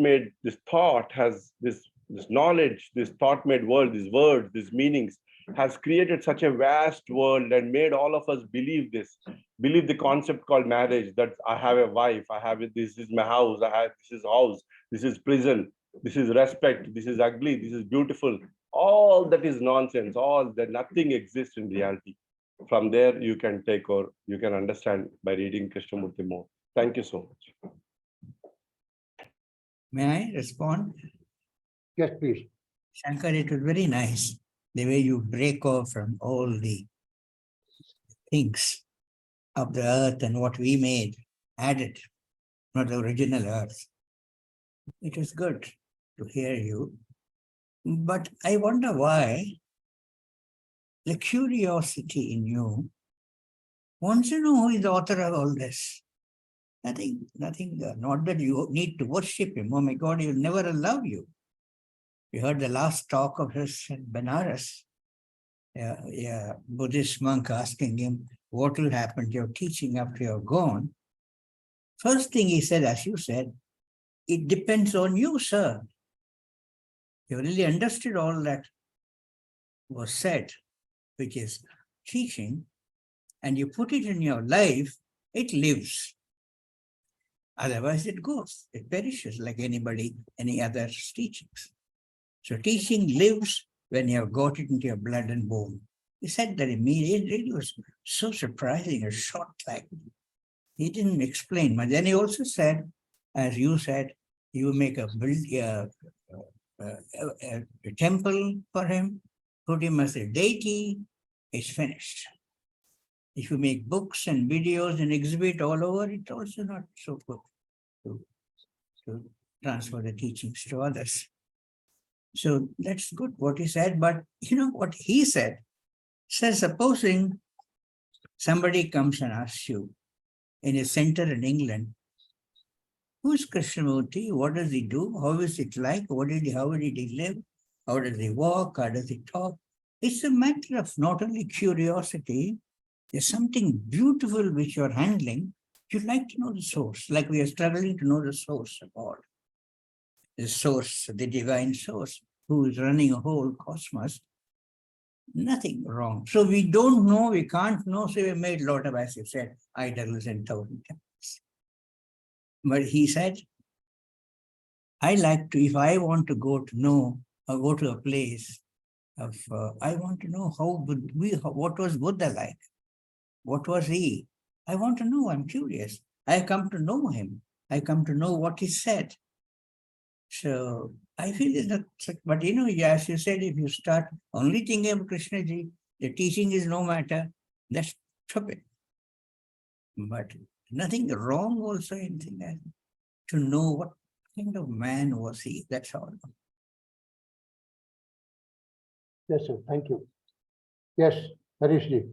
has this knowledge, this thought made world, these words, these meanings, has created such a vast world and made all of us believe the concept called marriage, that I have a wife, this is my house, this is house, this is prison, this is respect, this is ugly, this is beautiful. All that is nonsense, all that, nothing exists in reality. From there, you can take or you can understand by reading Krishnamurti more. Thank you so much. May I respond? Yes, please. Shankar, it was very nice the way you break off from all the things of the earth and what we made, added, not the original earth. It was good to hear you. But I wonder why the curiosity in you wants to know who is the author of all this. Nothing, not that you need to worship him. Oh my God, he will never allow you. You heard the last talk of his in Benares. Buddhist monk asking him, what will happen to your teaching after you're gone? First thing he said, as you said, it depends on you, sir. You really understood all that was said, which is teaching, and you put it in your life, it lives. Otherwise, it goes, it perishes like any other teachings. So teaching lives when you have got it into your blood and bone. He said that immediately. It was so surprising, a short like. He didn't explain much. Then he also said, as you said, you make a temple for him, put him as a deity, it's finished. If you make books and videos and exhibit all over, it's also not so good to transfer the teachings to others. So that's good what he said, but you know what he said? Says, supposing somebody comes and asks you in a center in England, who's Krishnamurti? What does he do? How is it like? How did he live? How does he walk? How does he talk? It's a matter of not only curiosity, there's something beautiful which you're handling. You'd like to know the source, like we are struggling to know the source of all. The source, the divine source, who is running a whole cosmos. Nothing wrong. So we don't know, we can't know, so we made a lot of, as you said, idols and thousand temples. But he said, I like to, if I want to go to know, or go to a place of, I want to know what was Buddha like? What was he? I want to know, I'm curious. I come to know him. I come to know what he said. So I feel that, but you know, as you said, if you start only thinking of Krishnaji, the teaching is no matter, that's stupid. But nothing wrong also in that, to know what kind of man was he, that's all. Yes, sir. Thank you. Yes, Hareshji.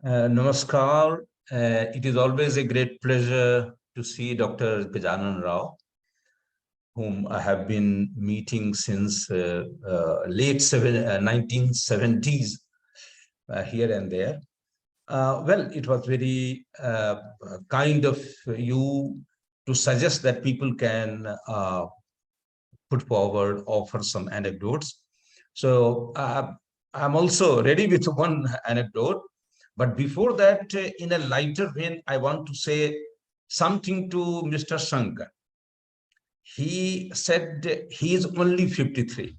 Namaskar. It is always a great pleasure to see Dr. Gajanan Rao, whom I have been meeting since late 1970s here and there. Well, it was very kind of you to suggest that people can put forward, offer some anecdotes. So I'm also ready with one anecdote. But before that, in a lighter vein, I want to say something to Mr. Shankar. He said he is only 53.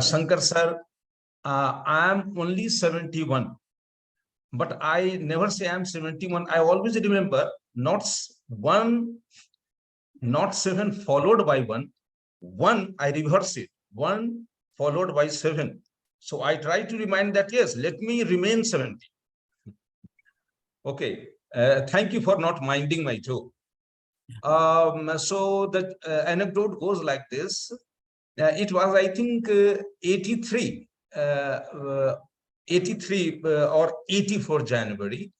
Shankar sir, I am only 71. But I never say I'm 71. I always remember not 7 followed by 1. 1, I reverse it. 1 followed by 7. So I try to remind that, yes, let me remain 70. Okay. Thank you for not minding my joke. So the anecdote goes like this. It was, I think, 83 or 84 January.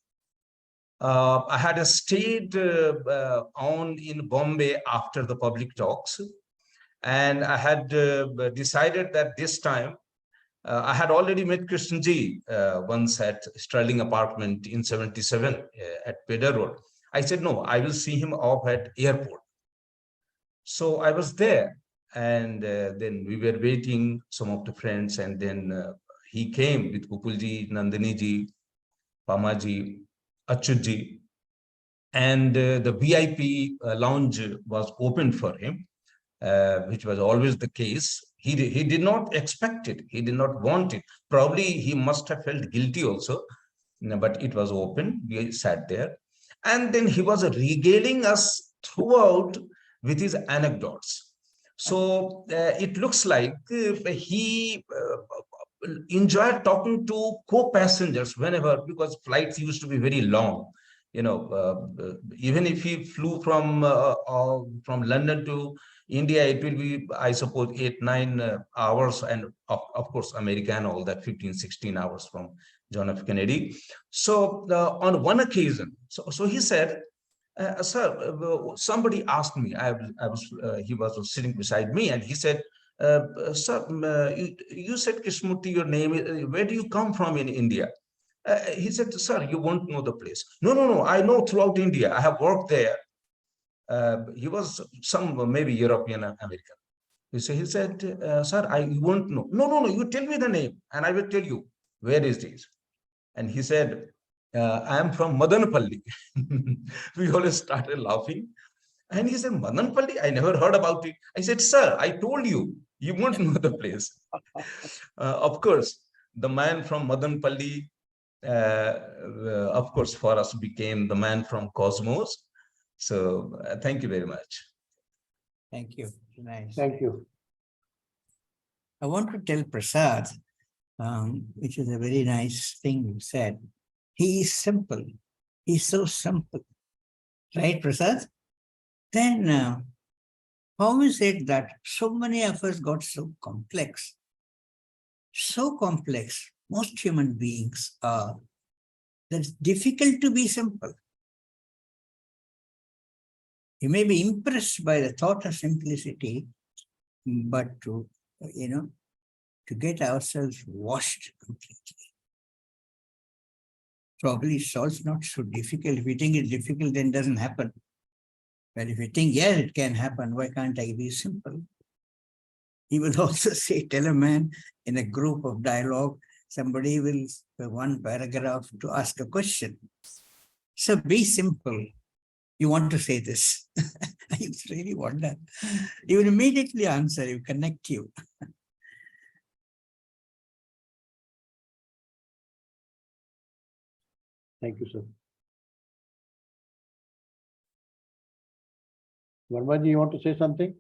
I had stayed on in Bombay after the public talks, and I had decided that this time I had already met Krishnji once at Sterling apartment in 77 at Pedder Road. I said, no, I will see him off at airport. So I was there, and then we were waiting, some of the friends, and then he came with Gopalji, Nandini ji, Pamaji, Achutji. and the VIP lounge was open for him, which was always the case. He did not expect it. He did not want it. Probably he must have felt guilty also, but it was open. We sat there. And then he was regaling us throughout with his anecdotes. So it looks like he enjoyed talking to co-passengers whenever, because flights used to be very long. Even if he flew from London to India, it will be, I suppose, 8-9 hours, and of course, American, all that 15-16 hours from John F. Kennedy. So on one occasion, so he said, sir, somebody asked me, he was sitting beside me, and he said, sir, you said Krishnamurti, your name, where do you come from in India? He said, sir, you won't know the place. No, I know throughout India. I have worked there. He was some maybe European American. So he said, sir, you won't know. No, you tell me the name and I will tell you where is this. And he said, I am from Madanapalli. We all started laughing. And he said, Madanapalli, I never heard about it. I said, sir, I told you, you won't know the place. Of course, the man from Madanapalli, of course, for us became the man from Cosmos. So thank you very much. Thank you. Nice. Thank you. I want to tell Prasad, which is a very nice thing you said. He is simple. He's so simple. Right, Prasad? Then how is it that so many of us got so complex? So complex. Most human beings are. That's difficult to be simple. You may be impressed by the thought of simplicity, but to get ourselves washed completely. Probably it's also not so difficult. If you think it's difficult, then it doesn't happen. But if you think, yes, it can happen, why can't I be simple? He will also say, tell a man in a group of dialogue, somebody will, one paragraph to ask a question. So be simple. You want to say this. I really wonder. He will immediately answer, he will connect you. Thank you, sir. Verma ji, you want to say something?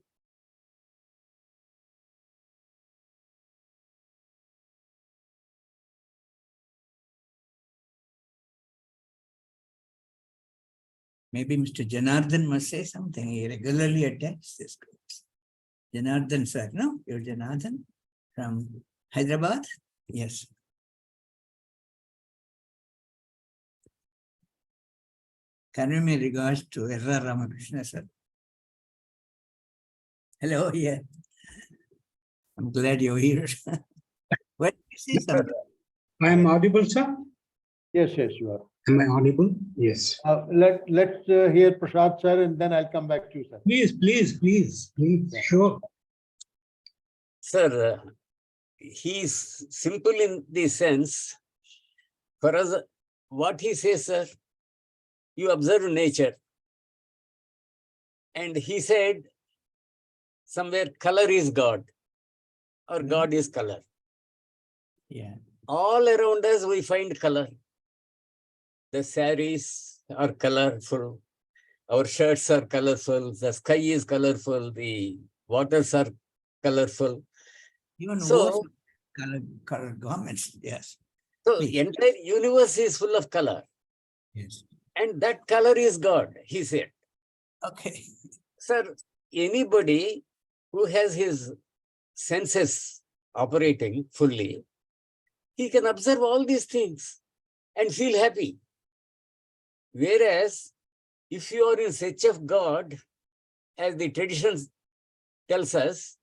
Maybe Mr. Janardhan must say something. He regularly attends this course. Janardhan, sir, no? You're Janardhan from Hyderabad? Yes. Convey my regards to Erra Ramakrishna, sir. Hello, yeah. I'm glad you're here. What is this? I am audible, sir? Yes, you are. Am I audible? Yes. Let's hear Prasad, sir, and then I'll come back to you, sir. Please. Sure. Sir, he is simple in the sense, for us, what he says, sir, you observe nature. And he said, somewhere color is God, or God is color. Yeah. All around us, we find color. The saris are colorful. Our shirts are colorful. The sky is colorful. The waters are colorful. Even So, color garments, yes. so the entire universe is full of color. Yes. And that color is God, he said. Okay. Sir, anybody who has his senses operating fully, he can observe all these things and feel happy. Whereas, if you are in search of God, as the tradition tells us,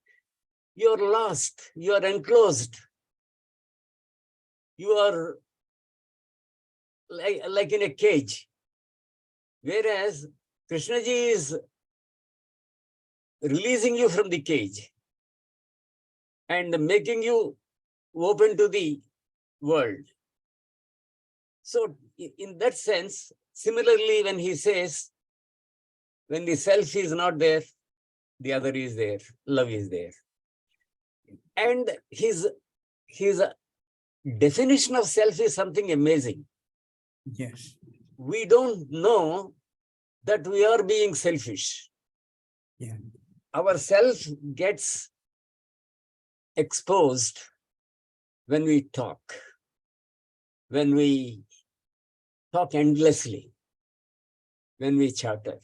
you are lost, you are enclosed. You are like in a cage. Whereas, Krishnaji is releasing you from the cage and making you open to the world. So in that sense, similarly, when he says, when the self is not there, the other is there, love is there. And his definition of self is something amazing. Yes. We don't know that we are being selfish. Yeah. Our self gets exposed when we talk endlessly, when we chatter,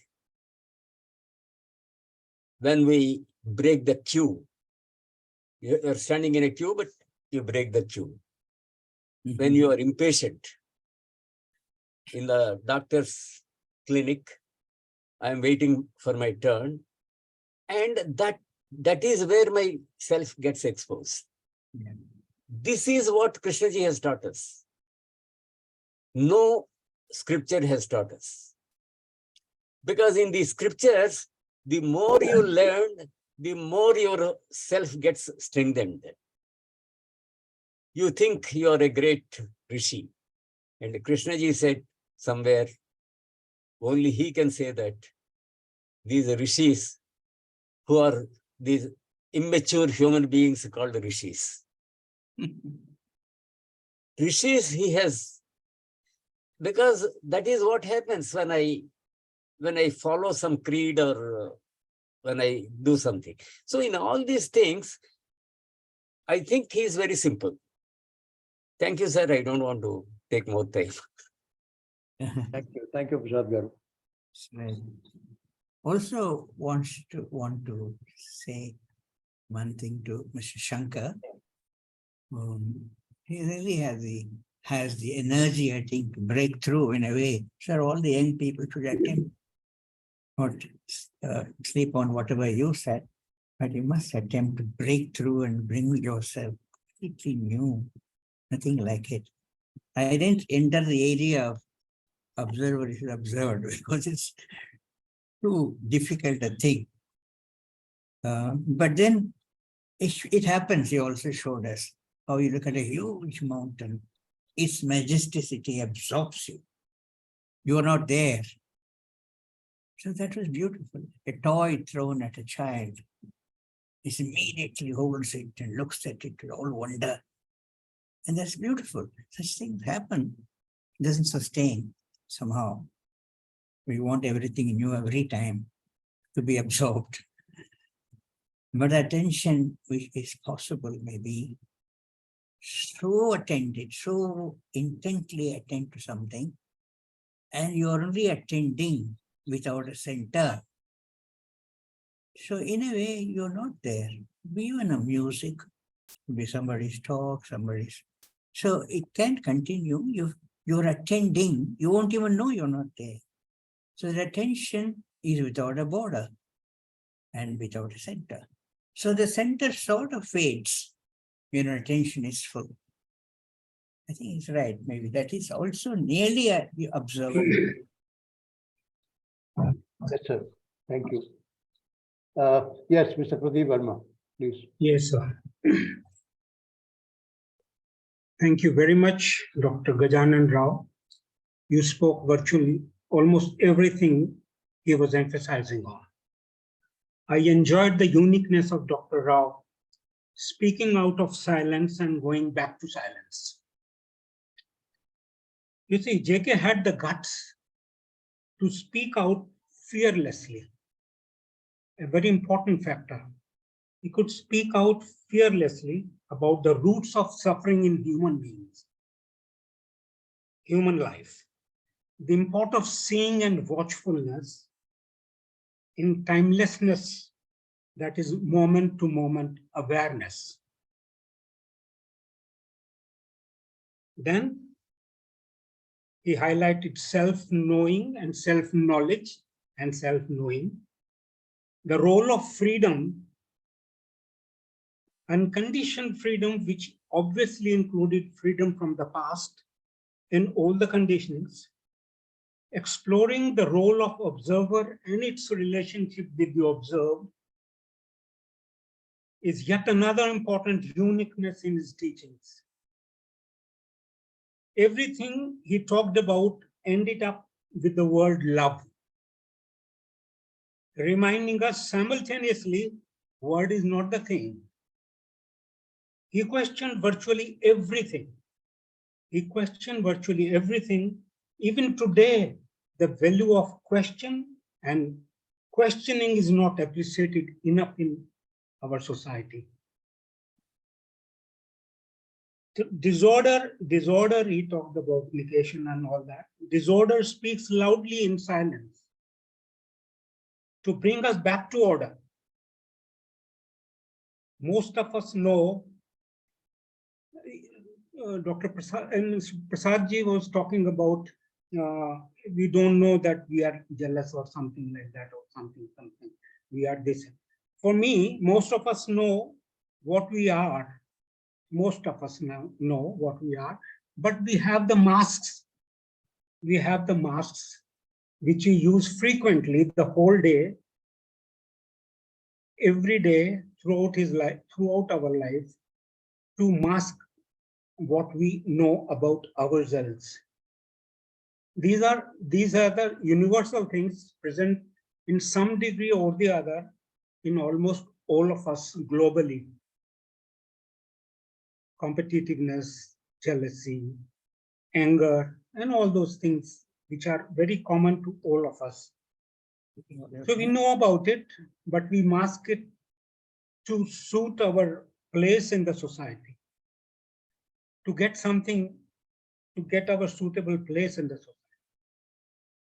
when we break the queue. You're standing in a queue, but you break the queue. When you are impatient in the doctor's clinic, I'm waiting for my turn. And that is where my self gets exposed. Yeah. This is what Krishnaji has taught us. No scripture has taught us. Because in the scriptures, the more you learn, the more your self gets strengthened. You think you are a great rishi. And Krishnaji said somewhere, only he can say that these rishis who are these immature human beings called rishis. Rishis he has, because that is what happens when I follow some creed or when I do something. So in all these things, I think he is very simple. Thank you, sir. I don't want to take more time. Thank you. Thank you, Prasad Garu. Right. Also want to say one thing to Mr. Shankar. He really has the energy, I think, to break through in a way. Sir, all the young people should attempt, not sleep on whatever you said, but you must attempt to break through and bring yourself completely new, nothing like it. I didn't enter the area of observer is observed because it's too difficult a thing. But then it happens. He also showed us how you look at a huge mountain, its majesticity absorbs you. You are not there. So that was beautiful. A toy thrown at a child, it immediately holds it and looks at it with all wonder. And that's beautiful. Such things happen. It doesn't sustain somehow. We want everything new every time to be absorbed. But attention, which is possible, maybe so attended, so intently attend to something, and you're only attending without a center. So in a way, you're not there. Be even a music, be somebody's talk, somebody's. So it can't continue. You're attending, you won't even know you're not there. So the attention is without a border and without a center. So the center sort of fades when your attention is full. I think it's right. Maybe that is also nearly observable. Yes, sir. Thank you. Yes, Mr. Pradeep Verma, please. Yes, sir. Thank you very much, Dr. Gajanan Rao. You spoke virtually almost everything he was emphasizing on. I enjoyed the uniqueness of Dr. Rao speaking out of silence and going back to silence. You see, JK had the guts to speak out fearlessly, a very important factor. He could speak out fearlessly about the roots of suffering in human beings, human life, the import of seeing and watchfulness in timelessness, that is moment to moment awareness. Then he highlighted self-knowing and self-knowledge and self-knowing, the role of freedom, unconditioned freedom, which obviously included freedom from the past in all the conditionings, exploring the role of observer and its relationship with the observed is yet another important uniqueness in his teachings. everything he talked about ended up with the word love, reminding us simultaneously, word is not the thing. He questioned virtually everything. He questioned virtually everything. Even today, the value of question and questioning is not appreciated enough in our society. Disorder, he talked about negation and all that. Disorder speaks loudly in silence to bring us back to order. Most of us know, Dr. Prasad, and Prasad ji was talking about, we don't know that we are jealous or something like that, or something. We are this. For me, most of us know what we are. Most of us now know what we are, but we have the masks. We have the masks which we use frequently the whole day, every day, throughout his life, throughout our life, to mask what we know about ourselves. These are the universal things present in some degree or the other in almost all of us globally. Competitiveness, jealousy, anger, and all those things which are very common to all of us. So we know about it, but we mask it to suit our place in the society, to get something, to get our suitable place in the society.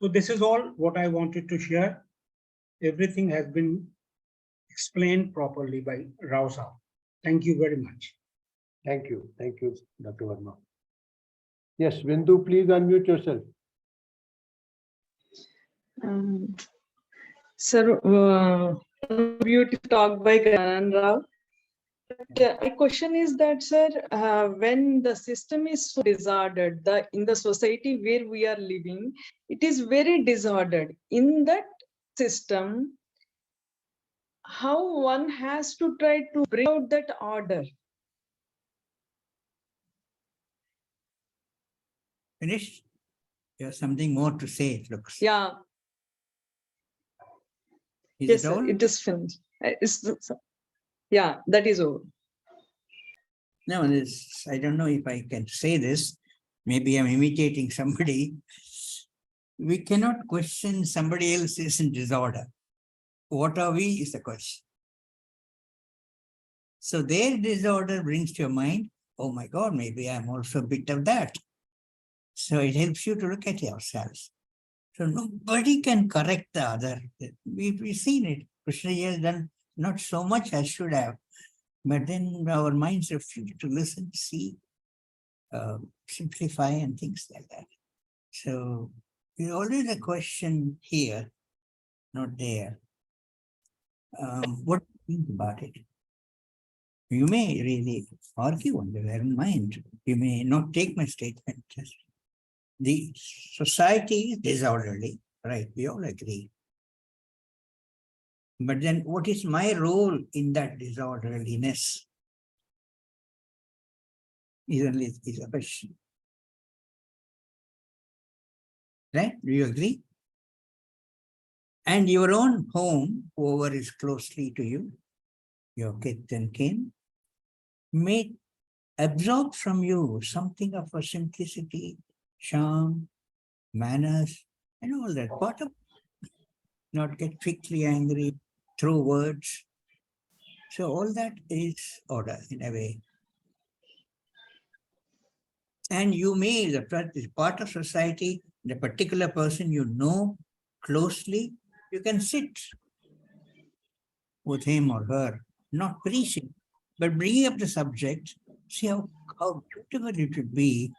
So this is all what I wanted to share. Everything has been explained properly by Rao Saab. Thank you very much. Thank you, Dr. Verma. Yes, Bindu, please unmute yourself. Sir, beautiful talk by Gajanan Rao. My question is that, sir, when the system is so disordered, in the society where we are living, it is very disordered. In that system, how one has to try to bring out that order? Finished? You have something more to say, it looks. Yeah. Is Yes, it all? sir, it is finished. Yeah, that is all. No, I don't know if I can say this. Maybe I'm imitating somebody. We cannot question somebody else's disorder. What are we is the question. So their disorder brings to your mind, oh my God, maybe I'm also a bit of that. So it helps you to look at yourselves. So nobody can correct the other. We've seen it. Krishna has done not so much as should have, but then our minds refuse to listen, see, simplify and things like that. So there's always a question here, not there. What do you think about it? You may really argue on your own mind. You may not take my statement. The society is disorderly, right? We all agree. But then what is my role in that disorderliness? Is a question. Right? Do you agree? And your own home, whoever is closely to you, your kith and kin, may absorb from you something of a simplicity, charm, manners, and all that. Part of not get quickly angry through words. So all that is order in a way. And you may, the part of society, the particular person you know closely, you can sit with him or her, not preaching, but bringing up the subject, see how beautiful it would be,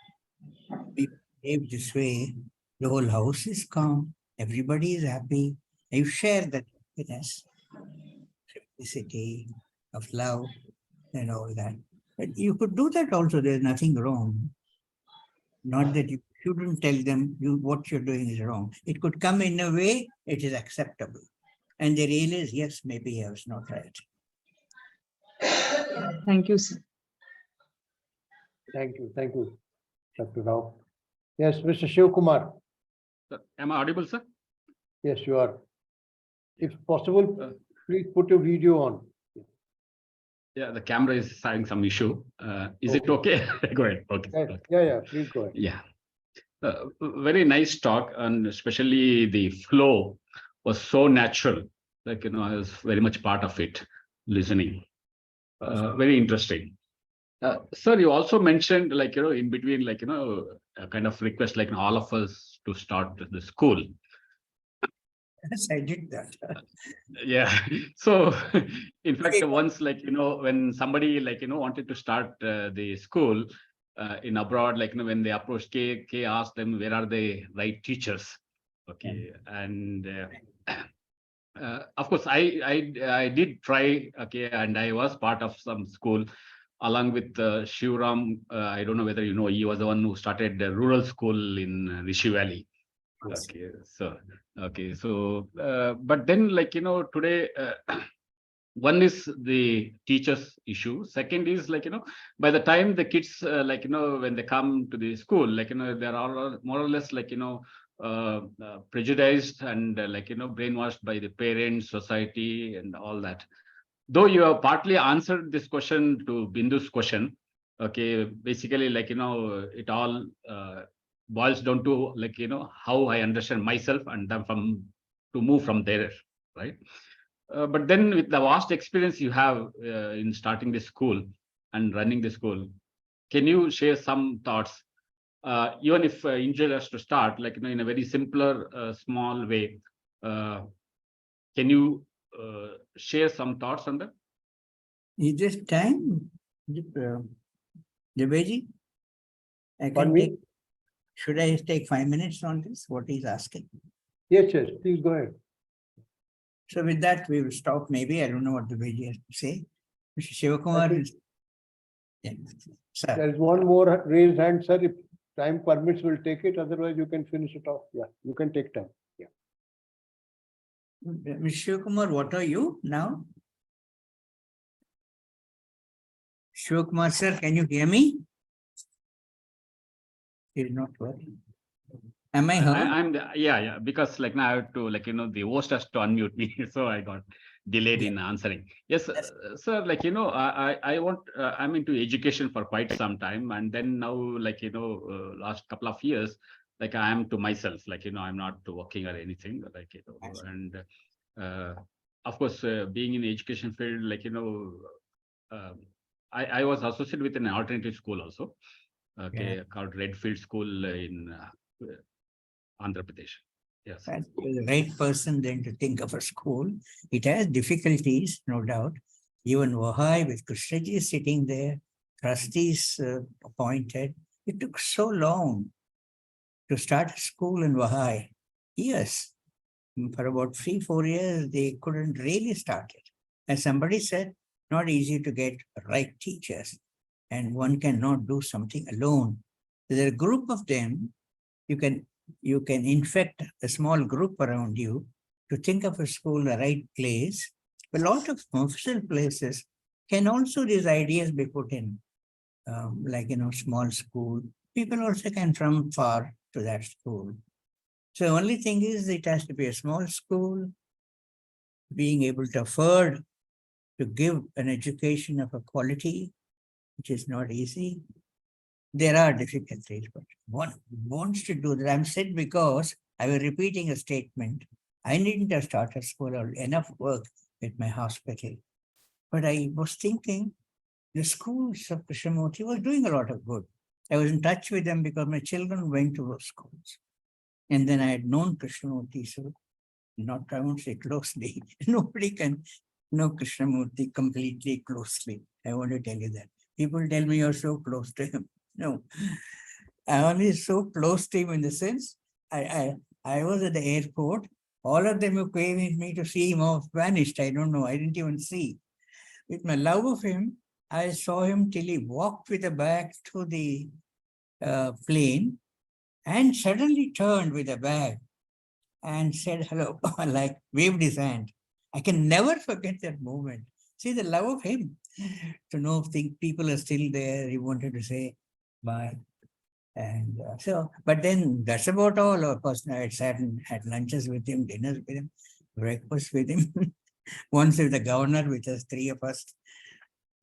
we behave this way, the whole house is calm, everybody is happy, you share that happiness, simplicity of love and all that. But you could do that also, there's nothing wrong. Not that you shouldn't tell them what you're doing is wrong. It could come in a way it is acceptable. And they realize, yes, maybe I was not right. Thank you, sir. Thank you. Dr. Rao. Yes, Mr. Shivakumar. Sir, am I audible, sir? Yes, you are. If possible, please put your video on. Yeah, the camera is having some issue. Is it okay? Go ahead. Okay. Okay. Yeah, please go ahead. Yeah. Very nice talk, and especially the flow was so natural. Like, I was very much part of it, listening. Very interesting. Sir, you also mentioned, like, in between, like, a kind of request, like all of us to start the school. Yes, I did that. Yeah. So, in fact, once, like, when somebody, like, wanted to start the school in abroad, like, when they approached K asked them, where are the right teachers? Okay. And of course, I did try, okay, and I was part of some school along with Shivram. I don't know whether you know, he was the one who started the rural school in Rishi Valley. Yes. Okay, so but then, like, today one is the teachers issue. Second is, like, by the time the kids like, when they come to the school, like, they're all more or less, like, prejudiced and like, brainwashed by the parents, society, and all that. Though you have partly answered this question to Bindu's question, okay, basically, like, it all boils down to, like, how I understand myself, and then to move from there, right? But then, with the vast experience you have in starting the school and running the school, can you share some thoughts, even if Angel has to start, like, in a very simpler, small way? Can you share some thoughts on that? Is this time, Dubeyji? I Pardon can me? take, should I take 5 minutes on this? What he's asking? Yes, please go ahead. So with that, we will stop. Maybe I don't know what Dubeyji has to say. Mr. Shivakumar think- is. Yeah, sir. There is one more raised hand, sir. If time permits, we'll take it. Otherwise, you can finish it off. Yeah, you can take time. Yeah. Mr. Shivakumar, what are you now? Shivakumar, sir, can you hear me? It's not working. Am I heard? I'm yeah, because, like, now I have to, like, the host has to unmute me, so I got delayed in answering. Yes, sir, like, I want, I'm into education for quite some time, and then now, like, last couple of years, like, I am to myself, like, I'm not working or anything, like, and of course, being in the education field, like, I was associated with an alternative school also, okay, called Redfield School in Andhra Pradesh. Yes. That's the right person then to think of a school. It has difficulties, no doubt. Even Vahai with Krishnaji sitting there, trustees appointed. It took so long to start a school in Vahai. Yes, for about 3-4 years, they couldn't really start it. As somebody said, not easy to get right teachers, and one cannot do something alone. There's a group of them. You can infect a small group around you to think of a school, the right place. A lot of official places can also these ideas be put in, like, small school. People also can from far to that school. So the only thing is it has to be a small school, being able to afford to give an education of a quality, which is not easy. There are difficulties, but one wants to do that. I'm said because I was repeating a statement. I needn't have started school or enough work with my hospital. But I was thinking the schools of Krishnamurti was doing a lot of good. I was in touch with them because my children went to those schools. And then I had known Krishnamurti, so I won't say closely. Nobody can know Krishnamurti completely closely. I want to tell you that. People tell me you're so close to him. No, I only so close to him in the sense, I was at the airport. All of them who came with me to see him off vanished. I don't know. I didn't even see. With my love of him, I saw him till he walked with a bag to the plane and suddenly turned with a bag and said hello, like waved his hand. I can never forget that moment. See the love of him. To know if people are still there, he wanted to say bye. And so, but then that's about all. Of course, I sat and had lunches with him, dinners with him, breakfast with him. Once with the governor, with us, three of us.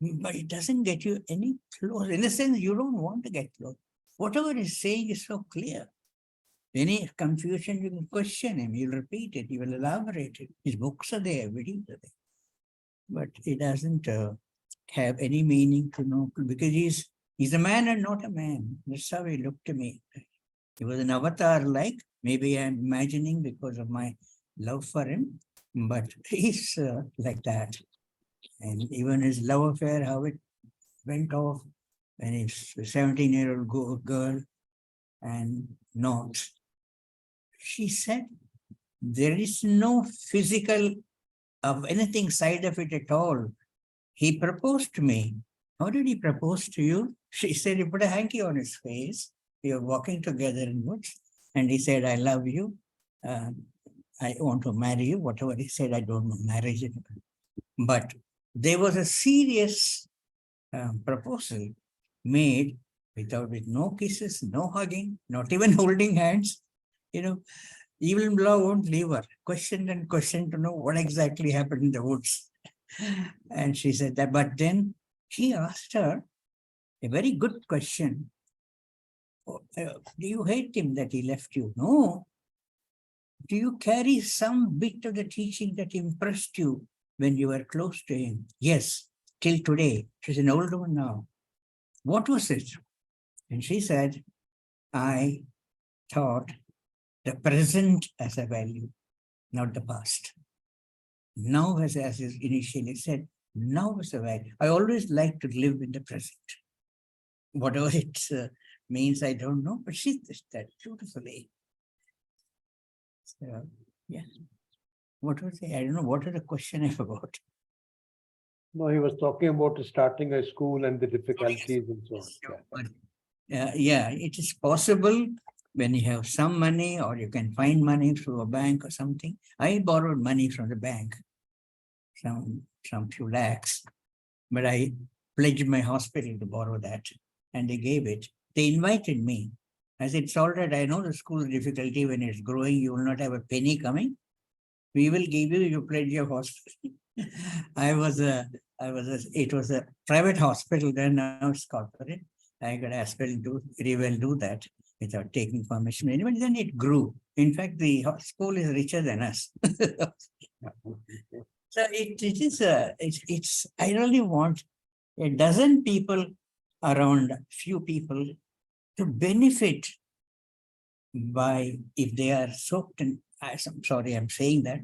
But it doesn't get you any close. In a sense, you don't want to get close. Whatever he's saying is so clear. Any confusion, you can question him. He'll repeat it. He will elaborate it. His books are there, videos are there. But it doesn't have any meaning to know, because he's a man and not a man. That's how he looked to me. He was an avatar like, maybe I'm imagining because of my love for him, but he's like that. And even his love affair, how it went off when he's a 17-year-old girl and not. She said, there is no physical of anything side of it at all. He proposed to me. How did he propose to you? She said, he put a hanky on his face. We were walking together in woods. And he said, I love you. I want to marry you. Whatever he said, I don't know marriage. But there was a serious proposal made with no kisses, no hugging, not even holding hands. You know, evil law won't leave her. Questioned and questioned to know what exactly happened in the woods. And she said that, but then he asked her a very good question. Do you hate him that he left you? No. Do you carry some bit of the teaching that impressed you when you were close to him? Yes, till today. She's an old woman now. What was it? And she said, I taught the present as a value, not the past. Now, as is initially said, now is a value. I always like to live in the present. Whatever it means, I don't know, but she did that beautifully. So, yeah. What was it? I don't know. What was the question I forgot? No, he was talking about starting a school and the difficulties and so on. But, yeah, it is possible when you have some money or you can find money through a bank or something. I borrowed money from the bank, some few lakhs, but I pledged my hospital to borrow that and they gave it. They invited me. I said, it's all right. I know the school difficulty when it's growing, you will not have a penny coming. We will give you, you pledge your hospital. It was a private hospital then, now it's corporate. I got asked to very well do that without taking permission. Anyway, then it grew. In fact, the school is richer than us. So it's, I really want a dozen people around, few people to benefit by, if they are soaked in, I'm sorry, I'm saying that,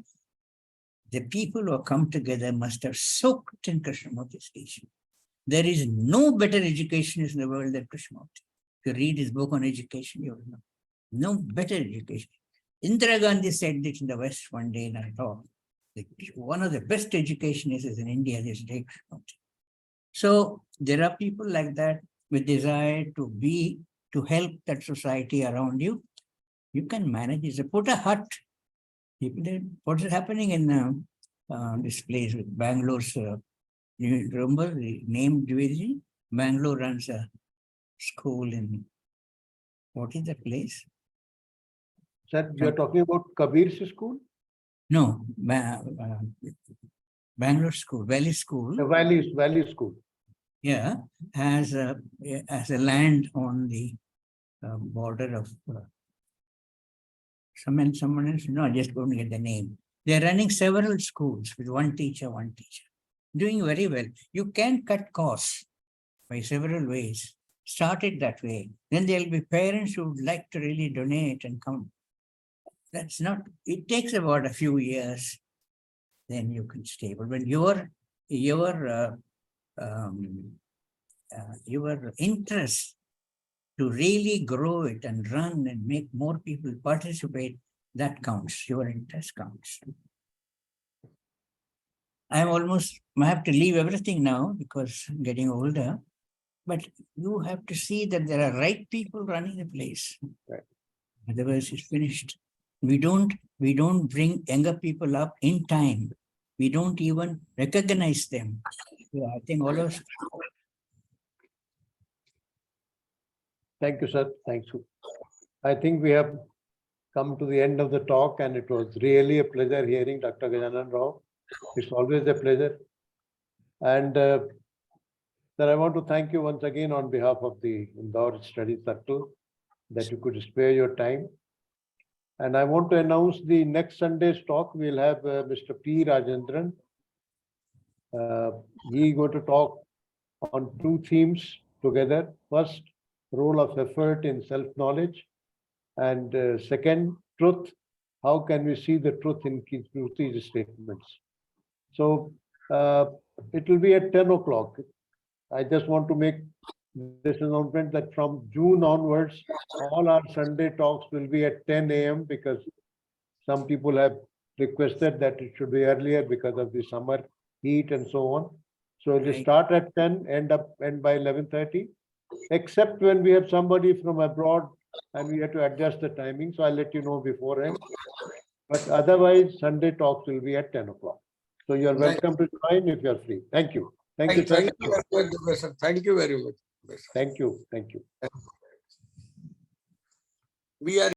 the people who have come together must have soaked in Krishnamurti's teaching. There is no better educationist in the world than Krishnamurti. If you read his book on education, you will know. No better education. Indira Gandhi said this in the West one day in her talk. One of the best educationists is in India these days. So there are people like that with desire to help that society around you. You can manage it. So put a hut. What is happening in this place with Bangalore's, you remember the name Dviji? Bangalore runs a school in, what is the place? Sir, you are talking about Kabir's school? No, Bangalore school, Valley School. The Valley School. Yeah, has a land on the border of someone else. No, I just couldn't get the name. They're running several schools with one teacher, doing very well. You can cut costs by several ways. Start it that way. Then there'll be parents who would like to really donate and come. That's not, it takes about a few years, then you can stay. But when your interest to really grow it and run and make more people participate, that counts. Your interest counts. I have to leave everything now because I'm getting older. But you have to see that there are right people running the place. Right. Otherwise, it's finished. We don't bring younger people up in time. We don't even recognize them. So I think all of us. Thank you, sir. Thank you. I think we have come to the end of the talk, and it was really a pleasure hearing Dr. Gajanan Rao. It's always a pleasure. And sir, I want to thank you once again on behalf of the Indore Study Circle that you could spare your time. And I want to announce the next Sunday's talk. We'll have Mr. P. Rajendran. He going to talk on two themes together. First, role of effort in self-knowledge. And second, truth. How can we see the truth in Kirti's statements? So it will be at 10 o'clock. I just want to make this announcement that from June onwards, all our Sunday talks will be at 10 a.m. because some people have requested that it should be earlier because of the summer heat and so on. So they start at 10, end by 11:30, except when we have somebody from abroad and we have to adjust the timing. So I'll let you know beforehand. But otherwise, Sunday talks will be at 10 o'clock. So you're welcome to join if you're free. Thank you. Thank you, sir. Thank you very much, Dubey sir. Thank you very much. Thank you. Thank you. We are